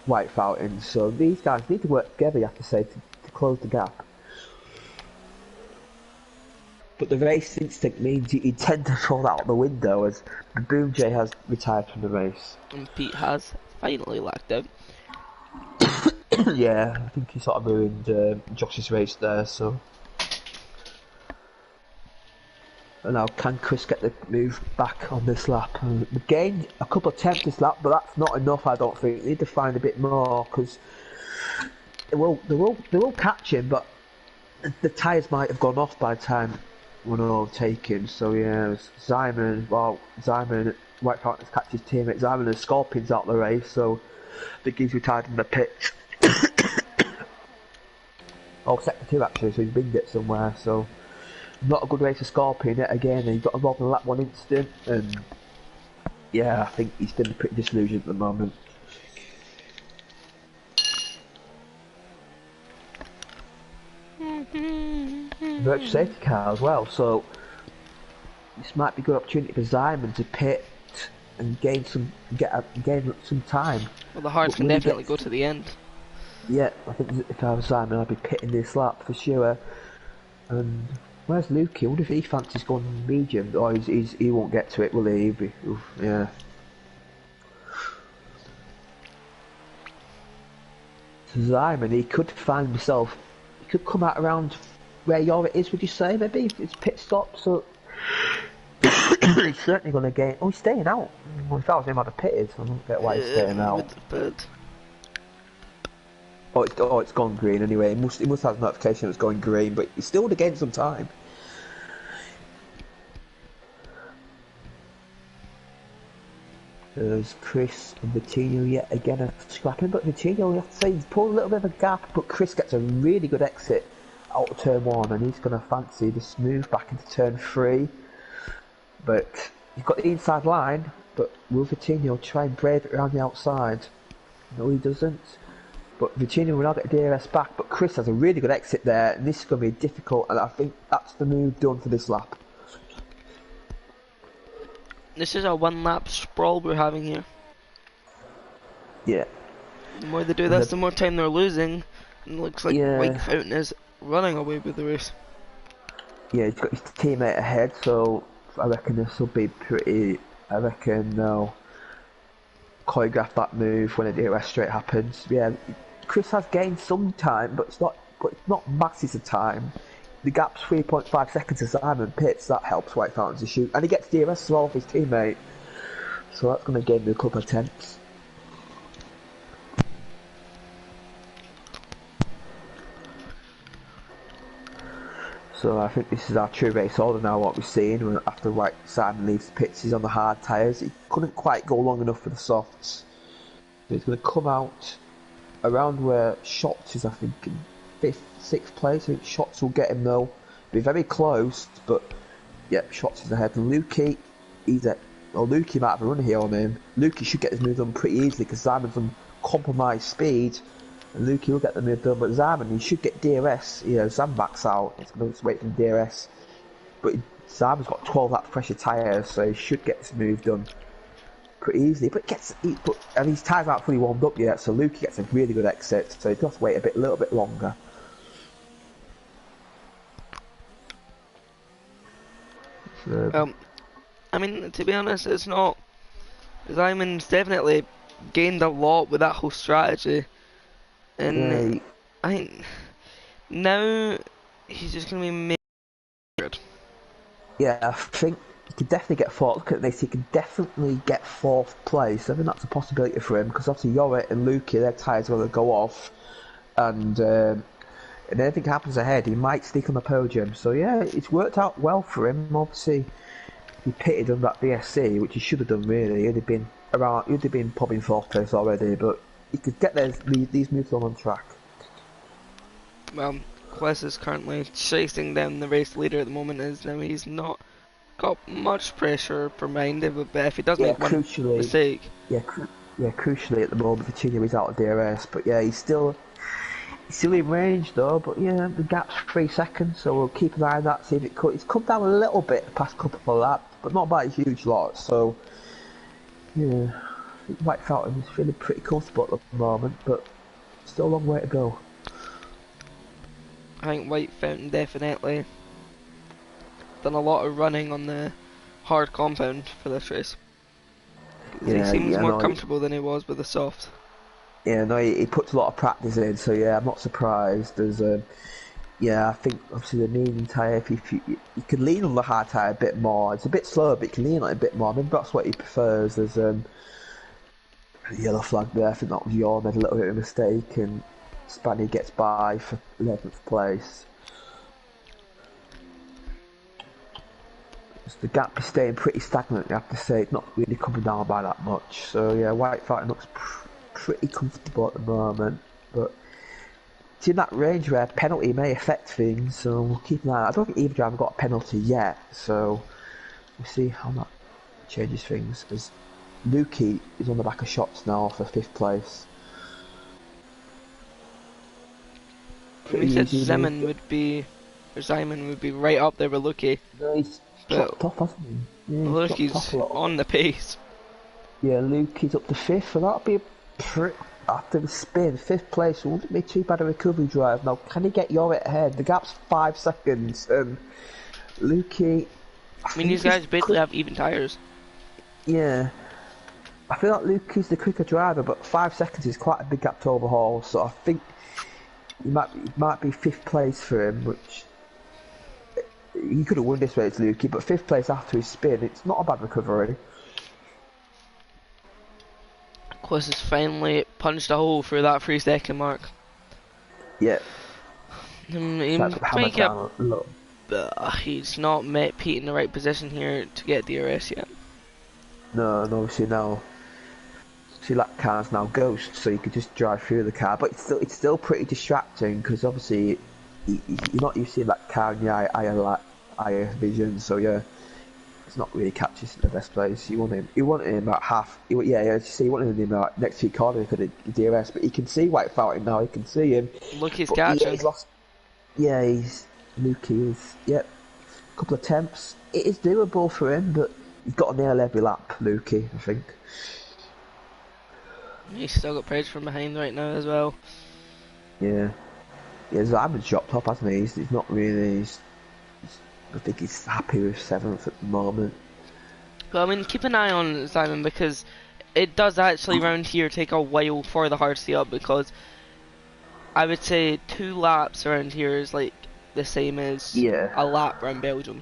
White Fountain, so these guys need to work together, you have to say, to close the gap. But the race instinct means you tend to throw that out the window, as Boom J has retired from the race. And Pete has finally lacked out. Yeah, I think he sort of ruined Josh's race there, so. And now can Chris get the move back on this lap? We gained a couple of tenths this lap, but that's not enough, I don't think. They need to find a bit more, because they will catch him, but the tyres might have gone off by the time one all taken. So yeah, Simon, White Fountains catch his teammate. Simon and Scorpions out the race, so the geese retired in the pit. Oh, sector 2 actually, so he's been it somewhere. So not a good race for Scorpion yet again. He got involved in lap 1 incident, and yeah, I think he's been pretty disillusioned at the moment. Virtual safety car as well, so this might be a good opportunity for Simon to pit and gain some time. Well, the hards can definitely go to the end. Yeah, I think if I was Simon, I'd be pitting this lap for sure. And where's Lukey? I wonder if he fancies going medium. Oh, he won't get to it, will he? Yeah. So Simon, he could find himself. He could come out around where Yorit is. Would you say maybe it's pit stop? So he's certainly going to gain. Oh, he's staying out. Well, if I was him, I'd have pitted. I don't get why he's staying out. Oh, it's gone green anyway. It must have a notification it's going green, but he still would have gained some time. There's Chris and Vitinho yet again are scrapping, but Vitinho, we have to say, he's pulled a little bit of a gap, but Chris gets a really good exit out of turn 1, and he's going to fancy this move back into turn 3. But he's got the inside line, but will Vitinho try and brave it around the outside? No, he doesn't. But Vitinho will now get DRS back, but Chris has a really good exit there, and this is going to be difficult, and I think that's the move done for this lap. This is a 1-lap sprawl we're having here. Yeah. The more they do this, the more time they're losing, and it looks like White Fountain is running away with the race. Yeah, he's got his teammate ahead, so I reckon this will be pretty... I reckon they'll choreograph that move when a DRS straight happens. Yeah, Chris has gained some time, but it's not masses of time. The gap's 3.5 seconds to Simon pits. That helps White Fountain to shoot, and he gets DRS as well off his teammate, so that's going to gain him a couple of tenths. So I think this is our true race order now. What we're seeing after Simon leaves the pits, he's on the hard tyres. He couldn't quite go long enough for the softs, so he's going to come out around where Shots is, I think, in 5th, 6th place. I think Shots will get him though. Be very close, but yep, Shots is ahead. And Lukey, Lukey might have a run here on him. Lukey should get his move done pretty easily because Simon's on compromised speed, and Lukey will get the move done. But Simon, he should get DRS. You know, Simon backs out. He's going to wait for the DRS. But Simon's got 12 lap pressure tyres, so he should get this move done pretty easily. But his tyres aren't fully warmed up yet, so Lukey gets a really good exit. So he does wait a little bit longer. I mean, to be honest, it's not. Simon's definitely gained a lot with that whole strategy, and I think now he's just going to be made. Yeah, I think he could definitely get 4th. Look at this, he could definitely get 4th place. I think that's a possibility for him because obviously Yorit and Lukey, their tyres are going to go off, and anything happens ahead, he might sneak on the podium. So yeah, it's worked out well for him. Obviously, he pitted on that BSC, which he should have done really. He'd have been probably in 4th place already, but he could get these moves on track. Well, Quest is currently chasing down the race leader at the moment. He's not got much pressure behind him, but if he does make one mistake, crucially at the moment, Vitinho is out of DRS, but yeah, he's still in range though. But yeah, the gap's 3 seconds, so we'll keep an eye on that. See if it's come down a little bit the past couple of laps, but not by a huge lot. So yeah, I think White Fountain is feeling pretty comfortable at the moment, but still a long way to go. I think White Fountain definitely done a lot of running on the hard compound for this race. He seems more comfortable than he was with the soft. Yeah, no, he puts a lot of practice in, so yeah, I'm not surprised. There's I think obviously the medium tyre, if you could lean on the hard tyre a bit more. It's a bit slower, but you can lean on it a bit more. Maybe that's what he prefers. There's a yellow flag there. I think that was made a little bit of a mistake, and Spanier gets by for 11th place. So the gap is staying pretty stagnant, I have to say. It's not really coming down by that much. So yeah, White Fighting looks pretty comfortable at the moment. But it's in that range where penalty may affect things, so we'll keep an eye on it. I don't think either driver got a penalty yet, so we'll see how that changes things. As Lukey is on the back of shots now for 5th place. We said Simon would be right up there with Lukey. No, he's dropped off, hasn't he? Yeah, Lukey's on the pace. Yeah, Lukey's up to 5th, so that'll be a pretty... After the spin, 5th place wouldn't be too bad a recovery drive. Now, can he get Yorrick ahead? The gap's 5 seconds, and Lukey... I mean, these guys basically have even tyres. Yeah. I feel like Lukey's the quicker driver, but 5 seconds is quite a big gap to overhaul, so I think it might be 5th place for him, which... He could have won this race, Lukey, but 5th place after his spin, it's not a bad recovery. Of course, has finally punched a hole through that 3-second mark. Yeah. He might get, he's not met Pete in the right position here to get DRS yet. No, and obviously now, see that car's now ghost, so you could just drive through the car, but it's still pretty distracting because obviously you're not used to seeing that car in your higher vision, so yeah. It's not really catches in the best place. You want him about half. You want him in about next to your corner for the DRS, but you can see White Fountain now. You can see him. Look, he's catching. He's lost. Yeah, Lukey is. Yep, a couple of attempts. It is doable for him, but he's got to nail every lap, Lukey. I think. He's still got pressure from behind right now as well. Yeah, Zaman's dropped up, hasn't he? He's not really. I think he's happy with 7th at the moment. Well, I mean, keep an eye on Simon because it does actually round here take a while for the hard to up because I would say 2 laps around here is like the same as a lap around Belgium.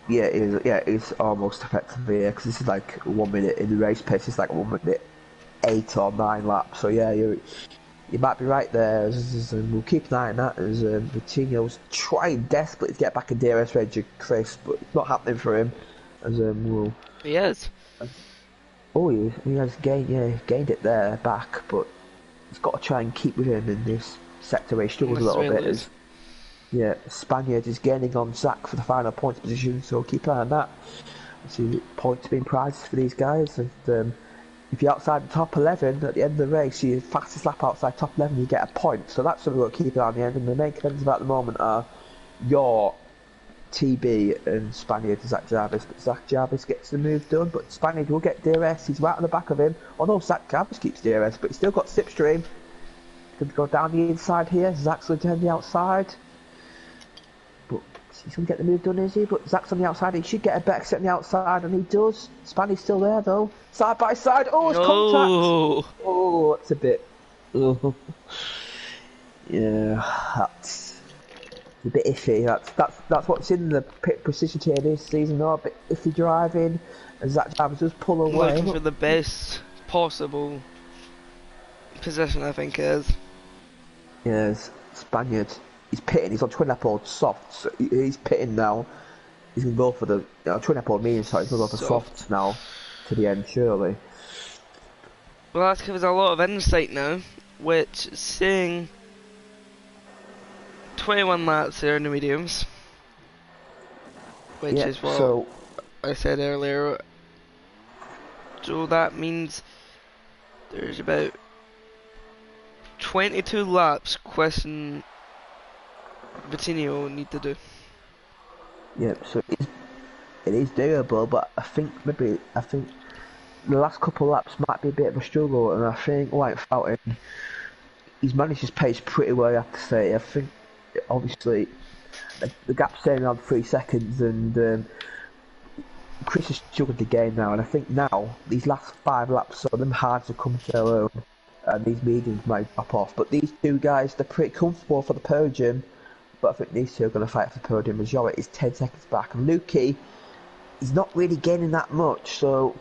Yeah, it's almost effectively, because this is like 1 minute in the race pace. It's like 1 minute 8 or 9 laps. So yeah, you might be right there. We'll keep an eye on that as Coutinho's trying desperately to get back in DRS range of Chris, but it's not happening for him. As he is. He has gained it there back, but he's got to try and keep with him in this sector where he struggles a little bit. Yeah, Spaniard is gaining on Zach for the final points position, so keep an eye on that. See points being prizes for these guys, and if you're outside the top 11 at the end of the race, your fastest lap outside top 11, you get a point. So that's something we'll keep an eye on the end. And the main contenders at the moment are your TB and Spaniard Zach Jarvis. But Zach Jarvis gets the move done, but Spaniard will get DRS. He's right on the back of him. Although Zach Jarvis keeps DRS, but he's still got slipstream. Going to go down the inside here. Zach's going to turn the outside. But he's going to get the move done, is he? But Zach's on the outside. He should get a better set on the outside, and he does. Spaniard's still there, though. Side by side. Oh, it's contact. Oh, that's a bit. Oh. Yeah, that's a bit iffy. That's what's in the pit precision tier this season, though. A bit iffy driving, and Zach Jarvis does pull away. Looking for the best possible position, I think it is. Yes, Spaniard. He's pitting. He's on twin lap old soft. So he's pitting now. He's gonna go for the twin lap old medium. So he's gonna go for softs now to the end, surely. Well, that gives us a lot of insight now, which is saying 21 laps there in the mediums, which is what I said earlier. So that means there's about 22 laps question Coutinho need to do. Yep, so it is doable, but I think the last couple of laps might be a bit of a struggle, and I think White Fountain, he's managed his pace pretty well, I have to say. I think obviously the gap's staying around 3 seconds, and Chris is struggling to gain now, and I think now these last 5 laps, so them hards have come to their own, and these mediums might drop off. But these two guys, they're pretty comfortable for the podium. But I think these two are going to fight for the podium. Majority is 10 seconds back. And Lukey, he's not really gaining that much. So,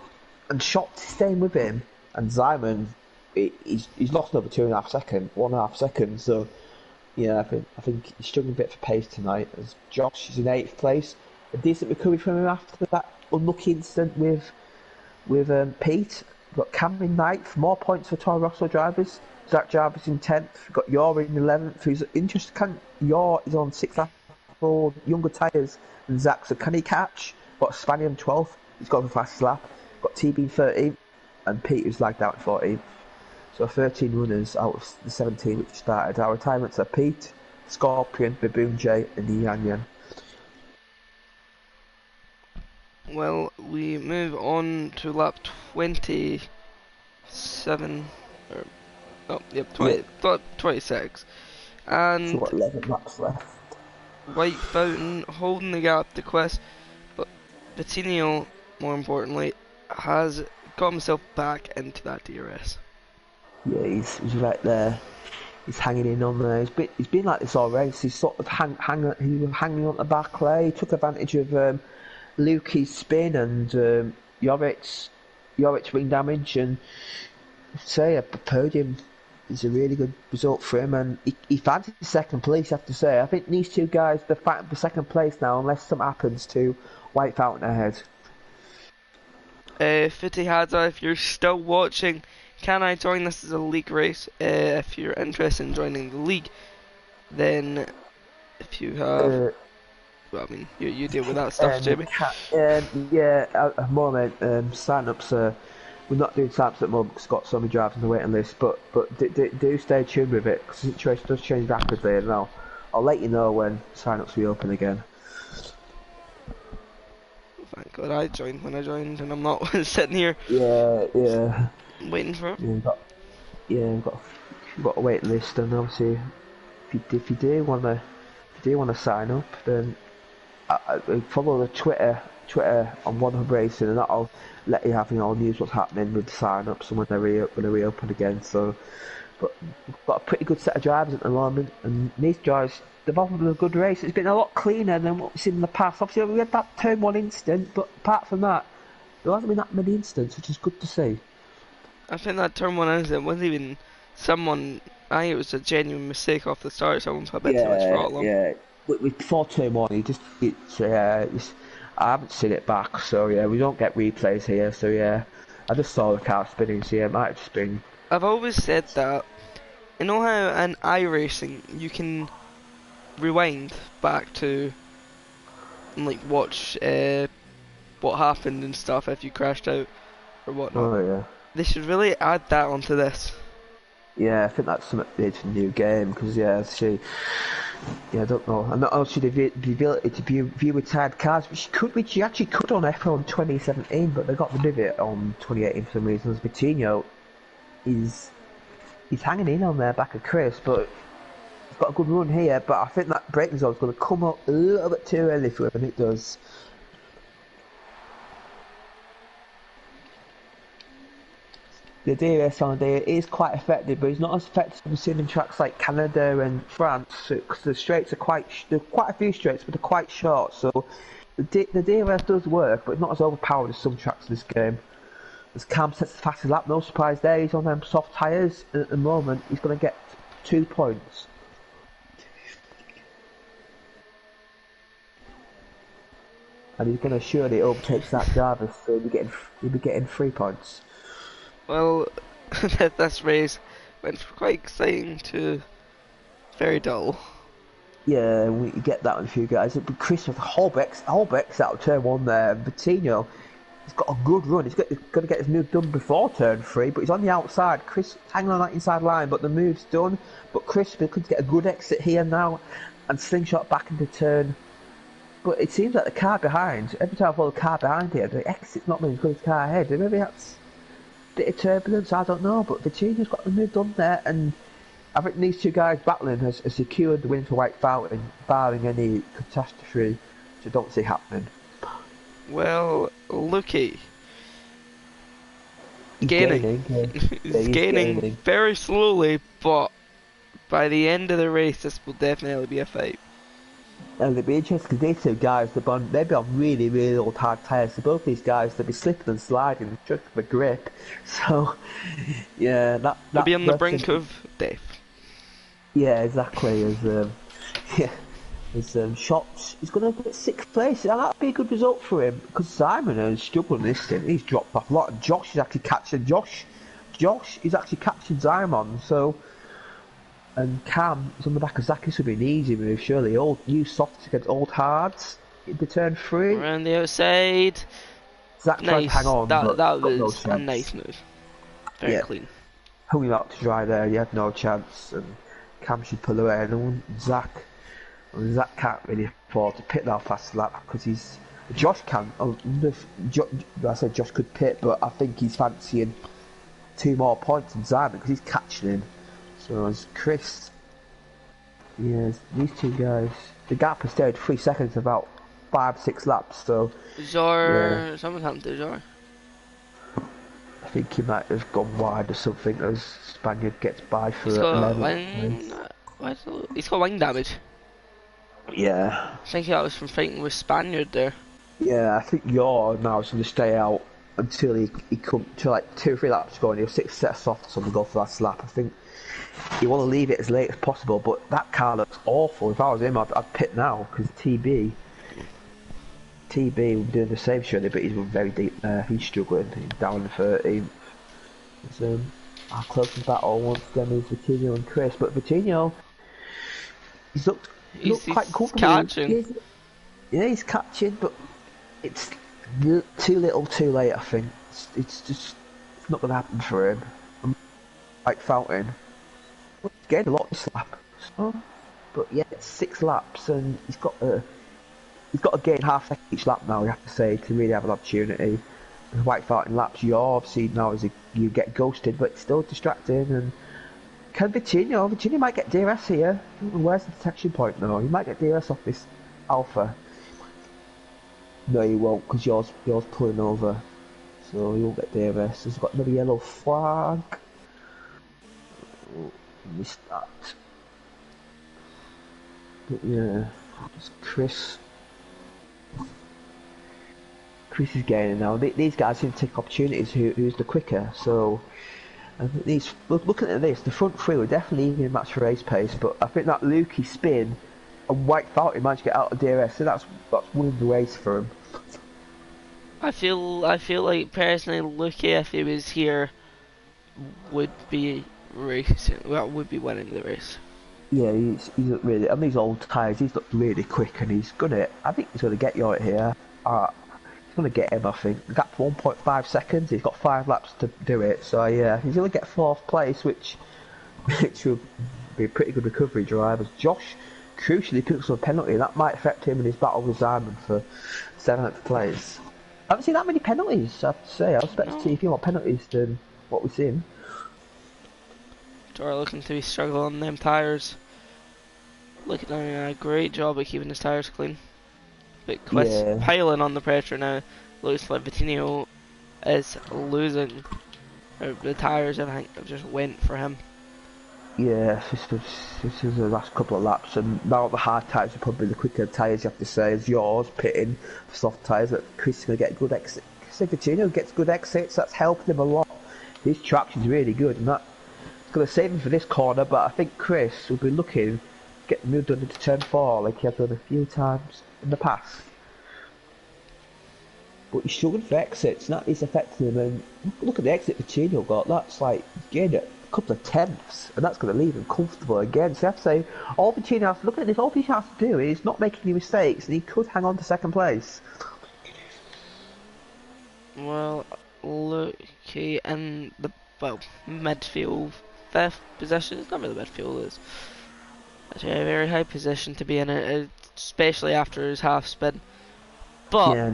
and Shots staying with him. And Simon, he's lost another 1.5 seconds. So, yeah, I think he's struggling a bit for pace tonight. As Josh is in 8th place. a decent recovery from him after that unlucky incident with Pete. We've got Cam in 9th, more points for Toro Rosso drivers. Zach Jarvis in 10th. We've got Yor in 11th, who's interesting. Yor is on 6th for younger tyres than Zach, so can he catch? Got Spaniard in 12th, he's got the fastest lap. Got TB in 13th, and Pete who's lagged out in 14th. So 13 runners out of the 17 which started. Our retirements are Pete, Scorpion, Baboon J, and Yan Yan. Well, we move on to lap 27, or, oh, yep, 26. And so what, 11 laps left. White Fountain holding the gap to Quest, but Vitinho, more importantly, has got himself back into that DRS. Yeah, he's right there. He's hanging in on there. He's been like this all race. He's sort of hanging on the back there. He took advantage of Lukey's spin and Joric's wing damage, and say a podium is a really good result for him, and he fancies second place, I have to say. I think these two guys, they're fighting for second place now unless something happens to White Fountain ahead. Fitty Hadza, if you're still watching, can I join this as a league race? If you're interested in joining the league, then if you have... well, I mean, you deal with that stuff, Jamie. Yeah, at the moment, sign-ups are... We're not doing sign-ups at the moment because we've got so many drivers on the waiting list, but do stay tuned with it because the situation does change rapidly, and I'll let you know when sign-ups reopen again. Thank God I joined when I joined, and I'm not sitting here waiting for it. We've got a waiting list, and obviously, if you do want to sign up, then follow the Twitter on One Hub Racing, and that'll let you have news what's happening with the sign-ups and when they reopen again. So, but we've got a pretty good set of drivers at the moment, and these drivers, they've all been a good race. It's been a lot cleaner than what we've seen in the past. Obviously, we had that turn 1 incident, but apart from that, there hasn't been that many incidents, which is good to see. I think that turn 1 incident wasn't even someone. I think it was a genuine mistake off the start. Someone put a bit too much throttle on. Yeah. Before turn 1, I haven't seen it back, so yeah, we don't get replays here, so yeah, I just saw the car spinning, so yeah, it might have just been... I've always said that, you know how in iRacing you can rewind back to and like watch what happened and stuff if you crashed out or whatnot. Oh yeah. They should really add that onto this. Yeah, I think that's something they did for the new game, because I don't know. And not actually the ability to view retired cars, which you actually could on F1 2017, but they got rid of it on 2018 for some reasons. Vitinho he's hanging in on there back of Chris, but he's got a good run here. But I think that braking zone is going to come up a little bit too early for him, and it does. The DRS on there is quite effective, but it's not as effective as we've seen in tracks like Canada and France, because the straights are there are quite a few straights, but they're quite short, so the DRS does work, but it's not as overpowered as some tracks in this game. As Cam sets the fastest lap, no surprise there, he's on them soft tyres, and at the moment he's going to get 2 points. And he's going to surely overtake Zach Jarvis, so he'll be getting 3 points. Well, this race went from quite exciting to very dull. Yeah, we get that with a few guys. But Chris with Holbeck's out of turn 1 there. And Vitinho, he's got a good run. He's got to get his move done before turn 3, but he's on the outside. Chris hanging on that inside line, but the move's done. But Chris could get a good exit here now and slingshot back into turn. But it seems like the car behind, every time I follow the car behind here, the exit's not been as good as the car ahead. Maybe that's bit of turbulence, I don't know, but Vitinho's got the move done there, and I think these two guys battling has secured the win for White Fountain, barring any catastrophe, which I don't see happening. Well, looky. Gaining. He's gaining very slowly, but by the end of the race, this will definitely be a fight. And it'd be interesting because these two guys, they'd be on really, really old hard tyres. So both these guys, they'd be slipping and sliding just for grip. So, yeah, they'll be on the brink of death. Yeah, exactly. Yeah. his shots. He's going to get 6th place, and that'd be a good result for him because Simon is struggling this thing. He's dropped off a lot, and Josh is actually catching Josh is actually catching Simon. So, and Cam is on the back of Zach. This would be an easy move, surely. Old new softs against old hards. It'd be turn 3. Around the outside. Zach tried to hang on, but that got no was a chance. nice move. Very clean. Hung him out to dry there. He had no chance, and Cam should pull away. And Zach can't really afford to pit that fast lap because he's. Josh can. I said Josh could pit, but I think he's fancying 2 more points than Simon because he's catching him. So as Chris, these 2 guys, the gap has stayed 3 seconds, about 5-6 laps. So something happened to Zor. I think he might have gone wide or something as Spaniard gets by for He's got 11. He's got wing damage. Yeah. I think that was from fighting with Spaniard there. Yeah, I think Yor now is going to stay out until he comes to like 2 or 3 laps to go, and he'll 6 set of softs on the go for that lap. I think you want to leave it as late as possible, but that car looks awful. If I was him, I'd pit now because TB would be doing the same surely, but he's very deep there. He's struggling. He's down in 13th. Our closest battle once again is Vitinho and Chris, but Vitinho, he's looked quite comfortable. Catching. He's catching, but it's too little, too late. I think it's not going to happen for him. Like Fountain, he's gained a lot this lap. So, but yeah, it's 6 laps, and he's got to gain half second each lap now. You have to say to really have an opportunity. The White Fountain laps, you're obviously now you get ghosted, but it's still distracting. And can Vitinho might get DRS here. Where's the detection point now? He might get DRS off this Alpha. No, he won't, because yours pulling over, so he won't get DRS. He's got another yellow flag. Oh, missed that. But yeah, it's Chris is gaining now. These guys seem to take opportunities. Who's the quicker? So, looking at this, the front 3 were definitely even match for race pace. But I think that Lukey spin and White Fountain managed to get out of DRS, so that's winning the race for him. I feel like personally, Lukey, if he was here, would be racing. Well, would be winning the race. Yeah, he's really on these old tyres. He's looked really quick, and I think he's gonna get you out here. He's gonna get him. I think the gap's 1.5 seconds. He's got 5 laps to do it. So yeah, he's gonna get 4th place, which will be a pretty good recovery drive. As Josh crucially picks up a penalty, that might affect him in his battle with Simon for 7th place. I haven't seen that many penalties, I have to say. I was expecting to see a few more penalties than what we've seen. Dora looking to be struggling on them tyres. Looking at a great job at keeping his tyres clean. But Quist piling on the pressure now. Looks like Vitinho is losing. The tyres, I think, have just went for him. Yeah, this is the last couple of laps, and now the hard tyres are probably the quicker tyres, you have to say, as yours pitting for soft tyres. That Chris is going to get good exit. Vitinho gets good exits, that's helping him a lot. His traction's really good, and that's going to save him for this corner, but I think Chris will be looking to get the move done into turn 4 like he has done a few times in the past. But he's struggling for exits, and that is affecting him. And look at the exit Vitinho got, that's like gained a couple of tenths, and that's going to leave him comfortable again. So you have to say, all Vitinho has to look at this, all Vitinho has to do is not make any mistakes, and he could hang on to 2nd place. Well, Lukey in the midfield, 5th position. It's not really midfield, it's actually a very high position to be in it, especially after his half spin. But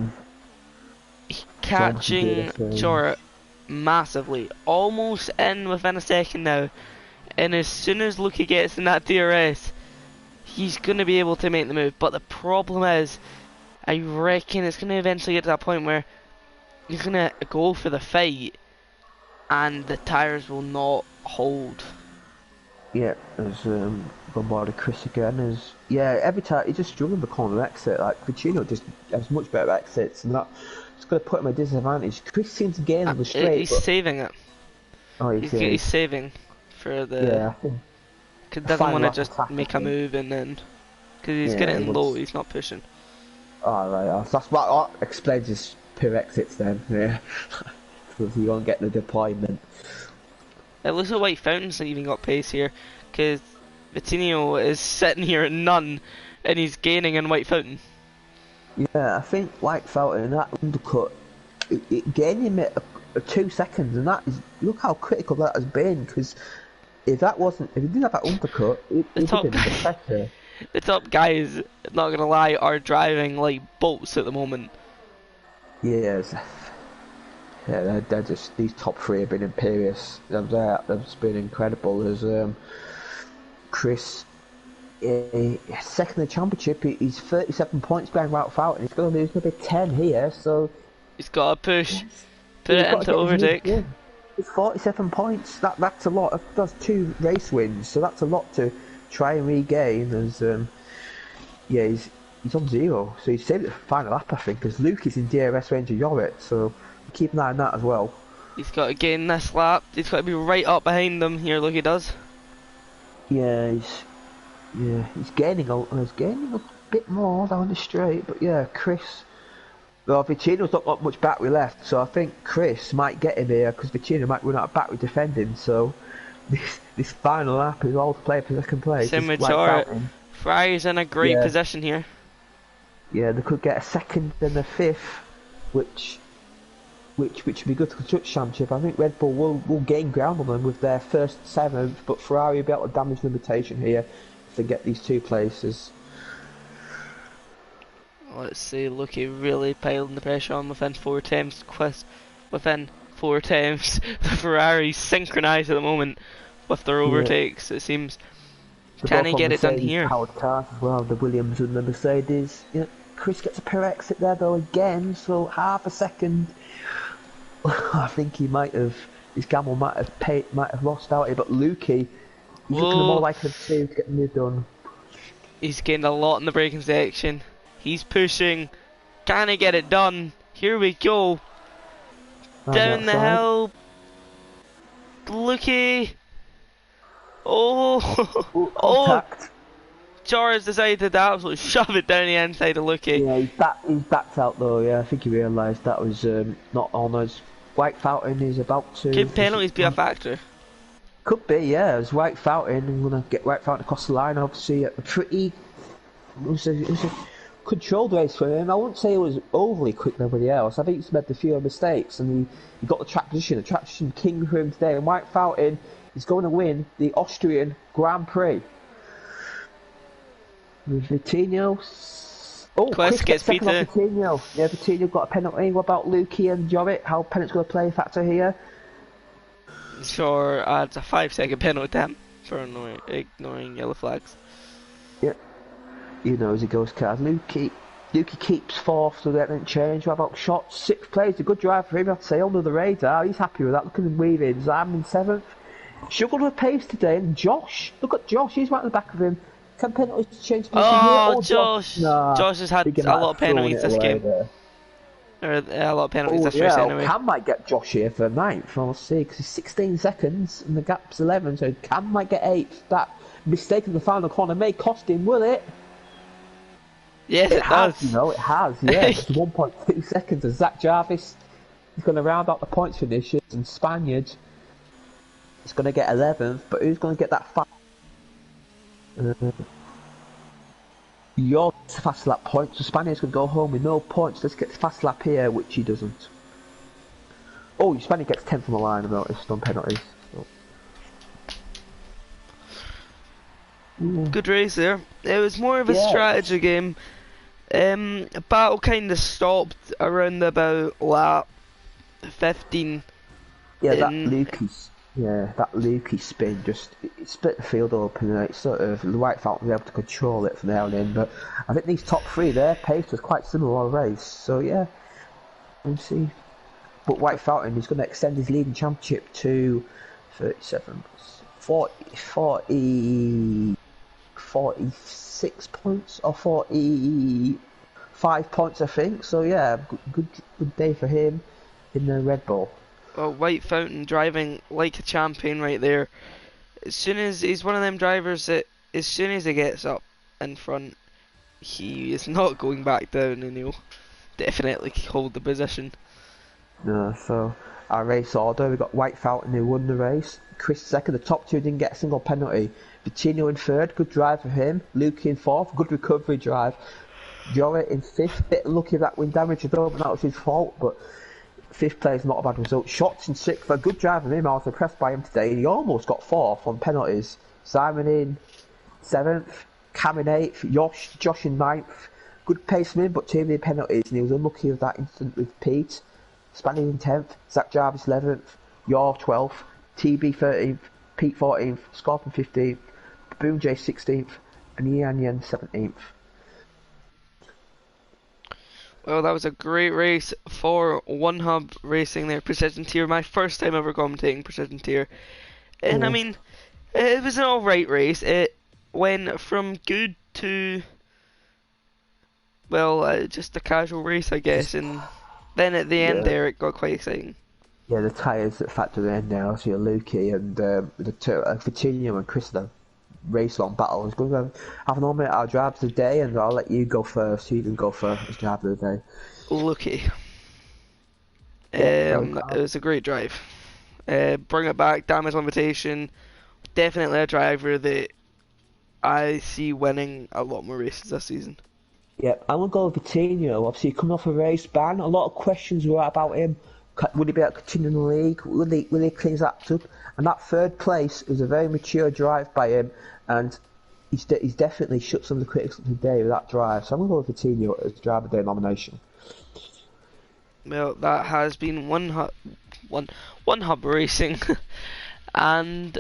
catching Jorah massively, almost in within a second now, and as soon as Lukey gets in that DRS, he's going to be able to make the move. But the problem is, I reckon it's going to eventually get to that point where he's going to go for the fight and the tyres will not hold. Yeah, as bombarded Chris again, every time he's just struggling with the corner exit. Like Vitinho just has much better exits, and that it's going to put him at a disadvantage. Chris seems to gain on the straight. He's saving it. Oh, he's saving for the. Yeah, I think Cause doesn't want to just make a move and then because he's Yeah, getting low. He's not pushing. Alright, that's what explains his pure exits then. Yeah, because he won't get the deployment. It looks like White Fountain's even got pace here, because Vitinho is sitting here at none, and he's gaining in White Fountain. Yeah, I think White Fountain, that undercut, it gained him at 2 seconds, and that is, look how critical that has been, because if he didn't have that undercut, it would have been better. The top guys, not gonna lie, are driving like bolts at the moment. Yes. Yeah, they're just, these top three have been imperious. They've just been incredible. There's Chris, second in the championship, he's 37 points behind Wout Fountain. He's going to lose maybe 10 here, so... He's got to push, put it into overtake. It's 47 points, that's a lot. That's 2 race wins, so that's a lot to try and regain. As yeah, he's on 0, so he's saved it for the final lap, I think, because Luke is in DRS range of Yorit, so keep an eye on that as well. He's got to gain this lap. He's got to be right up behind them here. Look, he does. Yeah, he's gaining a bit more down the straight, but yeah, Chris. Well, Vicino's not got much battery left, so I think Chris might get him here because Vicino might run out of battery defending. So this final lap is all to play for second place. Same with Chart. Ferrari's in a great position here. Yeah, they could get a second and a fifth, which would be good for the Constructors' Championship. I think Red Bull will gain ground on them with their first 7th, but Ferrari will be able to damage the limitation here if they get these 2 places. Let's see, Lucky really piling the pressure on within 4 attempts. Within 4 attempts, the Ferrari's synchronised at the moment with their overtakes, it seems. Can he get it done here? Powered cars as well, the Williams and the Mercedes. Yeah, Chris gets a pure exit there though again, so half a second. I think he might have, his gamble might have lost out here, but Lukey, he's looking more like a 2 to get the move done. He's gained a lot in the braking section. He's pushing. Can he get it done? Here we go. Down the hill. Lukey. Oh. Charles decided to absolutely shove it down the inside of Lukey. Yeah, he's backed out though. Yeah, I think he realised that was not on us. White Fountain is about to. Could penalties be a factor? Could be, yeah. As White Fountain, I'm gonna get White Fountain across the line. Obviously, it was a controlled race for him. I wouldn't say it was overly quick than everybody else. I think he's made a few mistakes, and he got the track position king for him today. And White Fountain is going to win the Austrian Grand Prix. With Vitinho. Oh, Chris gets second off Vitinho. Yeah, Vitinho got a penalty. What about Lukey and Jorit? How penalty's going to play a factor here? Sure, adds a 5-second penalty to him for ignoring yellow flags. Yeah. You know, as he goes cars. Lukey keeps 4th, so that didn't change. What about shots? 6th place, a good drive for him, I'd say, under the radar. He's happy with that. Look at him weaving. Zam in 7th. Struggled with pace today, and Josh. Look at Josh, he's right at the back of him. Can penalties change position here? Oh, Josh! Nah, Josh has had a lot of penalties this game. Or a lot of penalties this race anyway. Cam might get Josh here for 9th, I'll see, because he's 16 seconds and the gap's 11, so Cam might get 8th. That mistake in the final corner may cost him, will it? Yes, it has, does. You know, it has, yeah. Just 1.2 seconds, and Zach Jarvis is going to round out the points finishes, and Spaniard is going to get 11th, but who's going to get that your fast lap points, so Spaniard's going to go home with no points. Let's get the fast lap here, which he doesn't. Oh, Spaniard gets 10th on the line, I've noticed, on penalties. So. Good race there. It was more of a strategy game. Battle kind of stopped around about lap 15. Yeah, that Lukey spin just it split the field open, and it's sort of the White Fountain was able to control it from there on in. But I think these top 3, their pace was quite similar all race. So yeah, we'll see. But White Fountain is going to extend his leading championship to 37, 46 points or 45 points, I think. So yeah, good day for him in the Red Bull. Well, White Fountain driving like a champion right there. As soon as he's one of them drivers that, as soon as he gets up in front, he is not going back down, and he'll definitely hold the position. No, so our race order, we got White Fountain who won the race, Chris second, the top two didn't get a single penalty, Vitinho in third, good drive for him, Luke in fourth, good recovery drive, Jora in fifth, bit lucky that wind damage though, but that was his fault, but fifth place not a bad result. Shots in sixth, a good drive from him, I was impressed by him today, he almost got fourth on penalties. Simon in seventh, Cam in eighth, Josh in ninth, good pace from him but too many penalties and he was unlucky with that incident with Pete. Spanish in 10th, Zach Jarvis 11th, Yor 12th, TB 13th, Pete 14th, Scorpion 15th, Boom J 16th, and Yan Yan 17th. Well, that was a great race for One Hub Racing there, Precision Tier. My first time ever commentating Precision Tier. And Yeah. I mean, it was an alright race. It went from good to, well, just a casual race, I guess. And then at the end there, it got quite exciting. Yeah, the tyres that factor in now, so you're Lukey and Vitinho and Chris, the race long battle. I was going to have an all-minute our drive today, and I'll let you go first. You can go first as driver of the day. Lucky. Yeah, it was a great drive. Bring it back, damage limitation. Definitely a driver that I see winning a lot more races this season. Yeah, I'm going to go with Vitinho. Obviously, coming off a race ban, a lot of questions were about him. Would he be able to continue in the league? Will he clean his act up? And that third place was a very mature drive by him, and he's definitely shut some of the critics up today with that drive. So I'm going to go with Vitinho as driver of the day nomination. Well, that has been one hub racing, and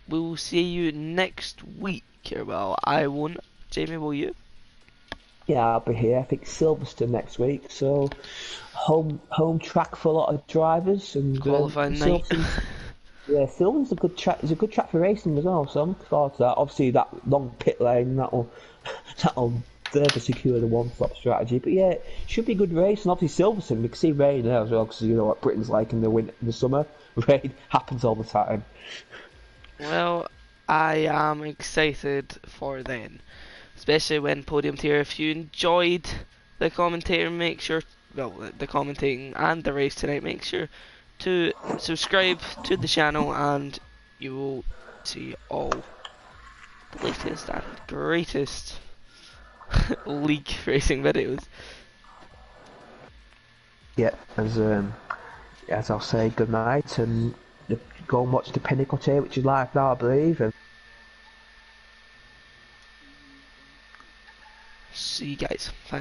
we'll see you next week. Well, I won't. Jamie, will you? Yeah, I'll be here. I think Silverstone next week. So home track for a lot of drivers and Qualifying night. Yeah, Silverstone's a good track. It's a good track for racing as well. So I'm looking forward to that. Obviously, that long pit lane that'll further secure the one-stop strategy. But yeah, it should be a good race. And obviously Silverstone, we can see rain there as well because you know what Britain's like in the summer. Rain happens all the time. Well, I am excited for then. Especially when Podium Tier. If you enjoyed the commentator, make sure, well, the commentating and the race tonight, make sure to subscribe to the channel and you will see all the latest and greatest league racing videos. Yeah, as I'll say, good night and go and watch the Pinnacle Tier, which is live now, I believe. And See you guys. Thanks.